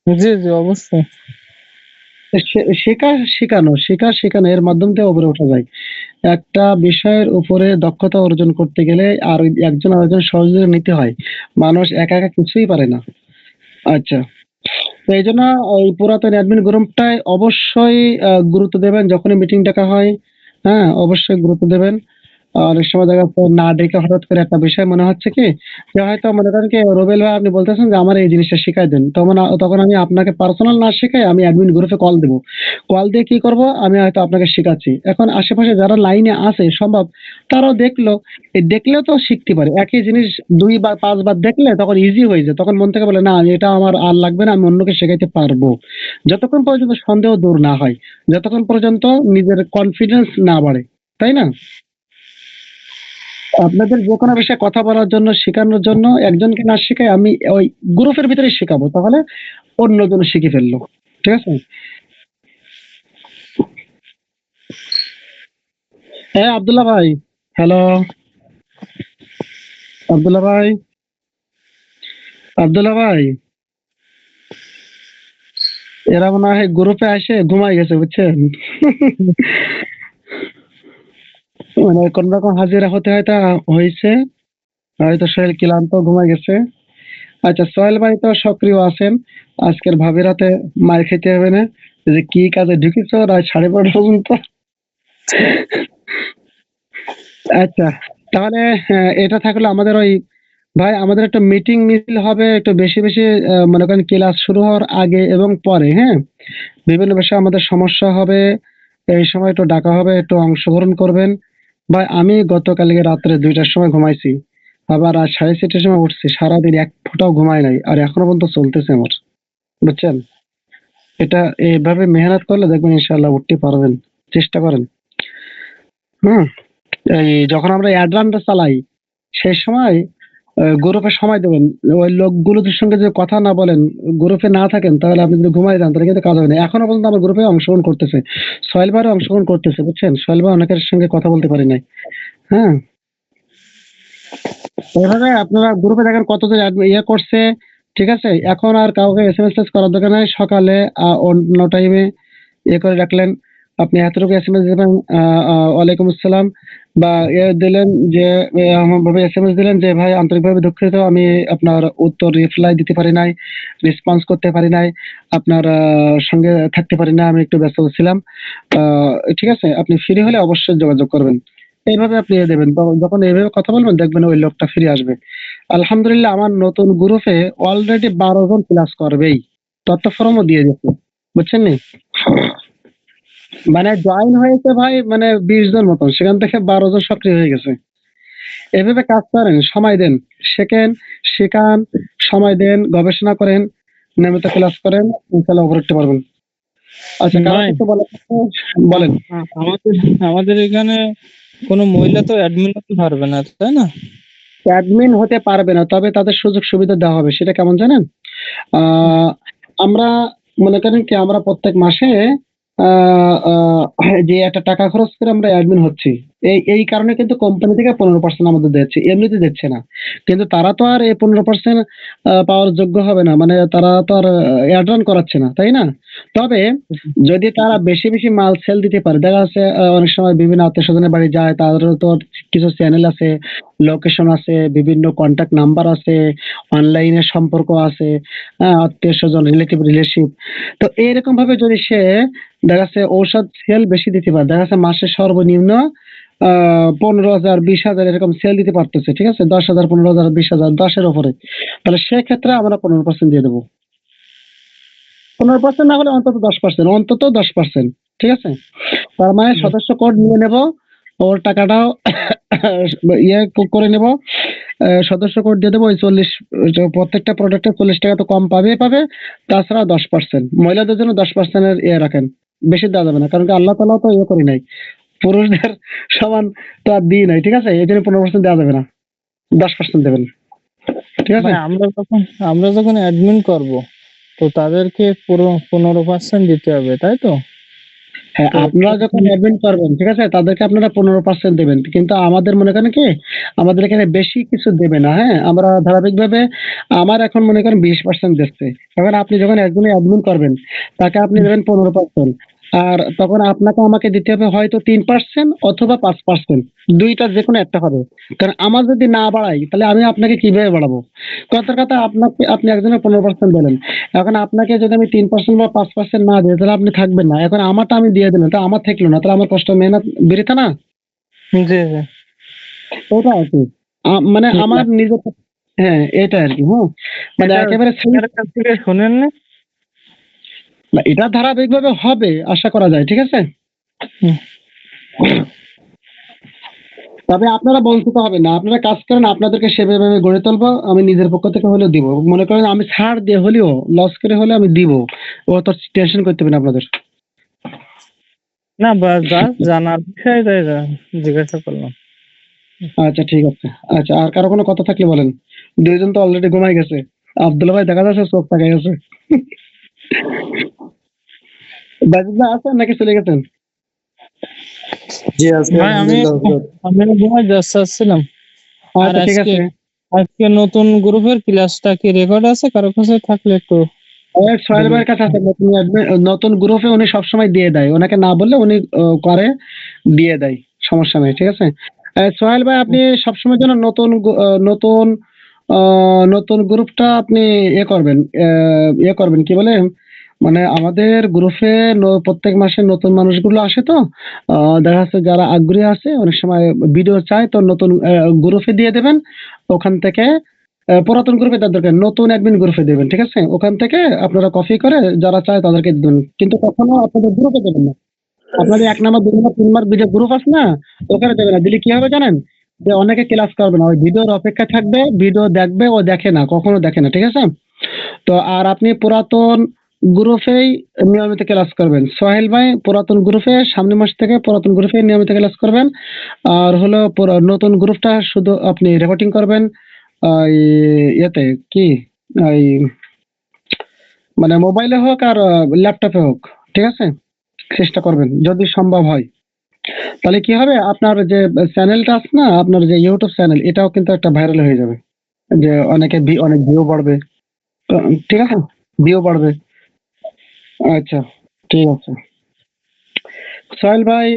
S3: জি জি অবশ্যই।
S2: শেখানো এর মাধ্যম দিয়ে উপরে ওঠা যায়। একটা বিষয়ের উপরে দক্ষতা অর্জন করতে গেলে আর একজন আরেকজন সহযোগিতা নিতে হয়। মানুষ একা একা কিছুই পারে না। আচ্ছা, তো এই জন্য ওই পুরাতন অ্যাডমিন গ্রুপটায় অবশ্যই গুরুত্ব দেবেন যখনই মিটিং ডাকা হয়। হ্যাঁ, অবশ্যই গুরুত্ব দেবেন। অনেক সময় দেখা যাচ্ছে না ডেকে হঠাৎ করে একটা বিষয় মনে হচ্ছে কি যে হয়তো মনে করেন কি রুবেল ভাই আপনি বলতেছেন যে আমার এই জিনিসটা শিখাই দেন, তখন আমি আপনাকে পার্সোনাল না শিখাই আমি অ্যাডমিন গ্রুপে কল দেবো। কল দিয়ে কি করব, আমি হয়তো আপনাকে শেখাচ্ছি। এখন আশেপাশে যারা লাইনে আছে সম্ভব তারাও দেখলো, এই দেখলেও তো শিখতে পারে। একই জিনিস ২ বার ৫ বার দেখলে তখন ইজি হয়ে যায়, তখন মন থেকে বলে না এটা আমার আর লাগবে না, আমি অন্যকে শেখাইতে পারবো। যতক্ষণ পর্যন্ত সন্দেহ দূর না হয়, যতক্ষণ পর্যন্ত নিজের কনফিডেন্স না বাড়ে, তাই না? আপনাদের যে কোনো বিষয়ে কথা বলার জন্য, শেখানোর জন্য একজনকে না শিখাই আমি ওই গ্রুপের ভিতরে শেখাবো, তাহলে অন্যজন শিখে ফেললো। ঠিক আছে? হ্যাঁ আব্দুল্লাহ ভাই, হ্যালো আব্দুল্লাহ ভাই, আব্দুল্লাহ ভাই, এরা মনে হয় গ্রুপে এসে ঘুমাই গেছে বুঝছেন। মানে কোন রকম হাজিরা হতে হয়তো হয়েছে, হয়তো শরীর ক্লান্ত ঘুমাই গেছে। আচ্ছা, সোহেল ভাই তো সক্রিয় আছেন। আজকের ভাবির হাতে মার খেতে হবে না, যে কি কাজে ঢুকেছ রাত 12:30 পর্যন্ত। আচ্ছা, তাহলে এটা থাকলো আমাদের ওই ভাই, আমাদের একটা মিটিং মিছিল হবে একটু বেশি বেশি, মনে করেন ক্লাস শুরু হওয়ার আগে এবং পরে। হ্যাঁ, বিভিন্ন বিষয়ে আমাদের সমস্যা হবে, এই সময় একটু ডাকা হবে, একটু অংশগ্রহণ করবেন। ভাই আমি গতকালকে রাত্রে 2টার সময় ঘুমাইছি, আবার আজ 4:30টার সময় উঠছি, সারাদিন এক ফোঁটাও ঘুমাই নাই, আর এখনো পর্যন্ত চলতেছে আমার, বুঝছেন? এটা এইভাবে মেহনত করলে দেখবেন ইনশাল্লাহ উঠতে পারবেন। চেষ্টা করেন। হুম, এই যখন আমরা অ্যাডভান্স চালাই সেই সময় গ্রুপে সময় দেবেন। ওই লোকগুলোদের সঙ্গে যদি কথা না বলেন, গ্রুপে না থাকেন, তাহলে আপনি যদি ঘুমাই যান তাহলে কিন্তু কাজ হবে না। এখনো পর্যন্ত আমার গ্রুপে অংশগ্রহণ করতেছে, সোহেল ভাইও অংশগ্রহণ করতেছে, বুঝছেন? সোহেল ভাই অনেকের সঙ্গে কথা বলতে পারি নাই। হ্যাঁ, এভাবে আপনারা গ্রুপে দেখেন কতজন ইয়ে করছে। ঠিক আছে, এখন আর কাউকে এসএমএস করার দরকার নাই। সকালে অন্য টাইমে ইয়ে করে রাখলেন, আপনি এতটুকু এসএমএস দেবেন, ওয়ালাইকুম আসসালাম, বা ইয়ে দিলেন যে ভাবে এসএমএস দিলেন যে ভাই আন্তরিকভাবে দুঃখিত, আমি আপনার উত্তর রিপ্লাই দিতে পারি নাই, রেসপন্স করতে পারি নাই, আপনার সঙ্গে থাকতে পারি না, আমি একটু ব্যস্ত ছিলাম। ঠিক আছে, আপনি ফ্রি হলে অবশ্যই যোগাযোগ করবেন। এইভাবে আপনি ইয়ে দেবেন, যখন এইভাবে কথা বলবেন দেখবেন ওই লোকটা ফিরে আসবে। আলহামদুলিল্লাহ, আমার নতুন গ্রুপে অলরেডি 12 জন ক্লাস করবেই, তথ্য ফর্মও দিয়ে দিচ্ছে, বুঝছেন নি? মানে জয়েন হয়েছে ভাই মানে 20 জন মতন, সেখান থেকে 12 জন সক্রিয় হয়ে গেছে। এভাবে কাজ করেন, সময় দেন, শেখেন, শেখান, সময় দেন, গবেষণা করেন, নিয়মিত ক্লাস করেন, ইনশাল্লাহ উপরে উঠতে পারবেন। আচ্ছা, কারো
S3: ভাই
S2: কিছু বলার থাকলে বলেন।
S3: আমাদের আমাদের এখানে কোনো মহিলা তো অ্যাডমিন হতে পারবে না, তাই না?
S2: অ্যাডমিন হতে পারবে না, তবে তাদের সুযোগ সুবিধা দেওয়া হবে। সেটা কেমন জানেন? আহ, আমরা মনে করেন কি আমরা প্রত্যেক মাসে যে একটা টাকা খরচ করে আমরা অ্যাডমিন হচ্ছি, এই কারণে কিন্তু কোম্পানি থেকে 15% আমাদের দিচ্ছে, এমনিতে দিচ্ছে না। কিন্তু তারা তো আর এই 15% পাওয়ার যোগ্য হবে না, মানে তারা তো আর অ্যাড রান করাচ্ছে না, তাই না? তবে যদি তারা বেশি বেশি মাল সেল দিতে পারে, দেখা যাচ্ছে অনেক সময় বিভিন্ন আত্মীয় স্বজনের বাড়ি যায়, তাদেরও তো কিছু চ্যানেল আছে, লোকেশন আছে, বিভিন্ন কন্ট্যাক্ট নাম্বার আছে, অনলাইনে সম্পর্ক আছে, আত্মীয় স্বজন, রিলেশিপ। তো এইরকম ভাবে যদি সে দেখা যাচ্ছে ঔষধ সেল বেশি দিতে পারে, দেখা যাচ্ছে মাসে সর্বনিম্ন 15,000 20,000 এরকম সেল দিতে পারতেছে, ঠিক আছে, 10,000 15,000 20,000 10-এর উপরে, তাহলে সেক্ষেত্রে আমরা 15% দিয়ে দেবো। 15% না হলে অন্তত 10%, অন্তত 10%। ঠিক আছে, তার মানে সদস্য কোড নিয়ে নেব, ওর টাকাটাও ইয়ে করে নেব, সদস্য কোড দিয়ে দেবো। ওই 40, প্রত্যেকটা প্রোডাক্টে 40 টাকা তো কম পাবে। তাছাড়া 10%, মহিলাদের জন্য 10%-এর ইয়ে রাখেন, বেশি দেওয়া যাবে না, কারণ কি আল্লাহ তাআলা তো ইয়ে করি নাই, পুরুষদের সমান তো আর দিই নাই। ঠিক আছে, এই জন্য 15% দেওয়া যাবে না, 10% দেবেন। ঠিক আছে,
S3: ভাই আমরা যখন অ্যাডমিন করব, তো তাদেরকে পুরো 15% দিতে হবে, তাই তো?
S2: হ্যাঁ,
S3: তো
S2: আপনারা যখন অ্যাডমিন করবেন, ঠিক আছে, তাদেরকে আপনারা 15% দেবেন, কিন্তু আমাদের মনে করেন কি, আমাদের এখানে বেশি কিছু দেবে না। হ্যাঁ, আমরা ধারাবাহিকভাবে, আমার এখন মনে করেন 20% দিচ্ছে। এখন আপনি যখন একজনে অ্যাডমিন করবেন, তাকে আপনি দেবেন 15%, আর তখন আপনাকে আমাকে দিতে হবে হয়তো 3% অথবা 5%, দুইটা যে কোনো একটা হবে। কারণ আমার যদি না বাড়াই, তাহলে আমি আপনাকে কিভাবে বাড়াবো? কথার কথা, আপনাকে, আপনি একজনের 15% দিলেন, এখন আপনাকে যদি আমি 3% বা 5% না দিই, তাহলে আপনি থাকবেন না। এখন আমারটা আমি দিয়ে দিলাম, তা আমার থাকলো না, তাহলে আমার কষ্ট মেহনত বৃথা না?
S3: জি জি
S2: ওটা আর কি। মানে আমার নিজের, হ্যাঁ এটা আর কি। হ্যাঁ, মানে
S3: এটা
S2: একেবারে
S3: senior কাছ থেকে শোনেন না?
S2: এটা ধারাবাহিকভাবে হবে আশা করা যায়, ঠিক আছে।
S3: হুম।
S2: তবে আপনারা বঞ্চিত হবেন না, আপনারা কাজ করেন, আপনাদেরকে সেভাবে আমি গড়ে তুলবো, আমি নিজের পক্ষ থেকে হলেও দিব। মনে করেন আমি ছাড় দিয়ে হলেও, লস করে হলেও আমি দিব। ও তো টেনশন করতে হবে না আপনাদের।
S3: না জানার বিষয় তাই জিজ্ঞাসা করলাম।
S2: আচ্ছা ঠিক আছে। আচ্ছা, আর কারো কোনো কথা থাকলে বলেন। দুইজন তো অলরেডি ঘুমাই গেছে। আব্দুল্লাহ ভাই দেখা যাচ্ছে চোখ তাকাই গেছে। বাজিদ ভাই আছেন নাকি চলে গেছেন?
S1: জি আছি
S3: ভাই আমি
S1: আলহামদুলিল্লাহ হুজুর।
S3: আমি ঘুমাই যাচ্ছিলাম। আর
S2: আচ্ছা ঠিক
S3: আজকে
S2: আছে।
S3: আজকে নতুন গ্রুপের ক্লাসটা কি রেকর্ড আছে কারো কাছে থাকলে একটু
S2: সোহেল
S3: বলুন।
S2: ভাইয়ের কাছে আছে, নতুন গ্রুপে উনি সবসময় দিয়ে দেয়, ওনাকে না বললে উনি করে দিয়ে দেয়, সমস্যা নেই, ঠিক আছে। সোহেল ভাই, আপনি সবসময় যেন নতুন গ্রুপটা আপনি করবেন, করবেন কি বলে, মানে আমাদের গ্রুপে প্রত্যেক মাসে নতুন মানুষগুলো আসে, তো দেখা যাচ্ছে যারা আগ্রহী আছে, অনেক সময় ভিডিও চায়, তো নতুন গ্রুপে দিয়ে দেবেন। ওখান থেকে পুরাতন গ্রুপে দেওয়ার দরকার, নতুন অ্যাডমিন গ্রুপে দেবেন, ঠিক আছে। ওখান থেকে আপনারা কপি করে যারা চায় তাদেরকে দেবেন, কিন্তু কখনো আপনাদের গ্রুপে দেবেন না। আপনাদের 1 number 2 number 3 number video group আছে না, ওখানে দেবেন না। দিলে কি হবে জানেন, যে অনেকে ক্লাস করবে না, ওই ভিডিওর অপেক্ষা থাকবে, ভিডিও দেখবে, ও দেখে না, কখনো দেখে না, ঠিক আছে। তো আর আপনি পুরাতন গ্রুপেই নিয়মিত ক্লাস করবেন। সোহেল ভাই পুরাতন গ্রুপে, সামনের মাস থেকে পুরাতন গ্রুপে নিয়মিত ক্লাস করবেন। আর হলো নতুন গ্রুপটা শুধু আপনি রেকর্ডিং করবেন, ওই ইয়েতে কি, ওই মানে মোবাইলে হোক আর ল্যাপটপে হোক, ঠিক আছে। চেষ্টা করবেন যদি সম্ভব হয়। তাহলে কি হবে, আপনার যে চ্যানেলটা আছে না, আপনার যে ইউটিউব চ্যানেল, এটাও কিন্তু একটা ভাইরাল হয়ে যাবে, যে অনেক ভিউ বাড়বে। ঠিক আছে, ভিউ বাড়বে। আচ্ছা ঠিক আছে সোহেল ভাই।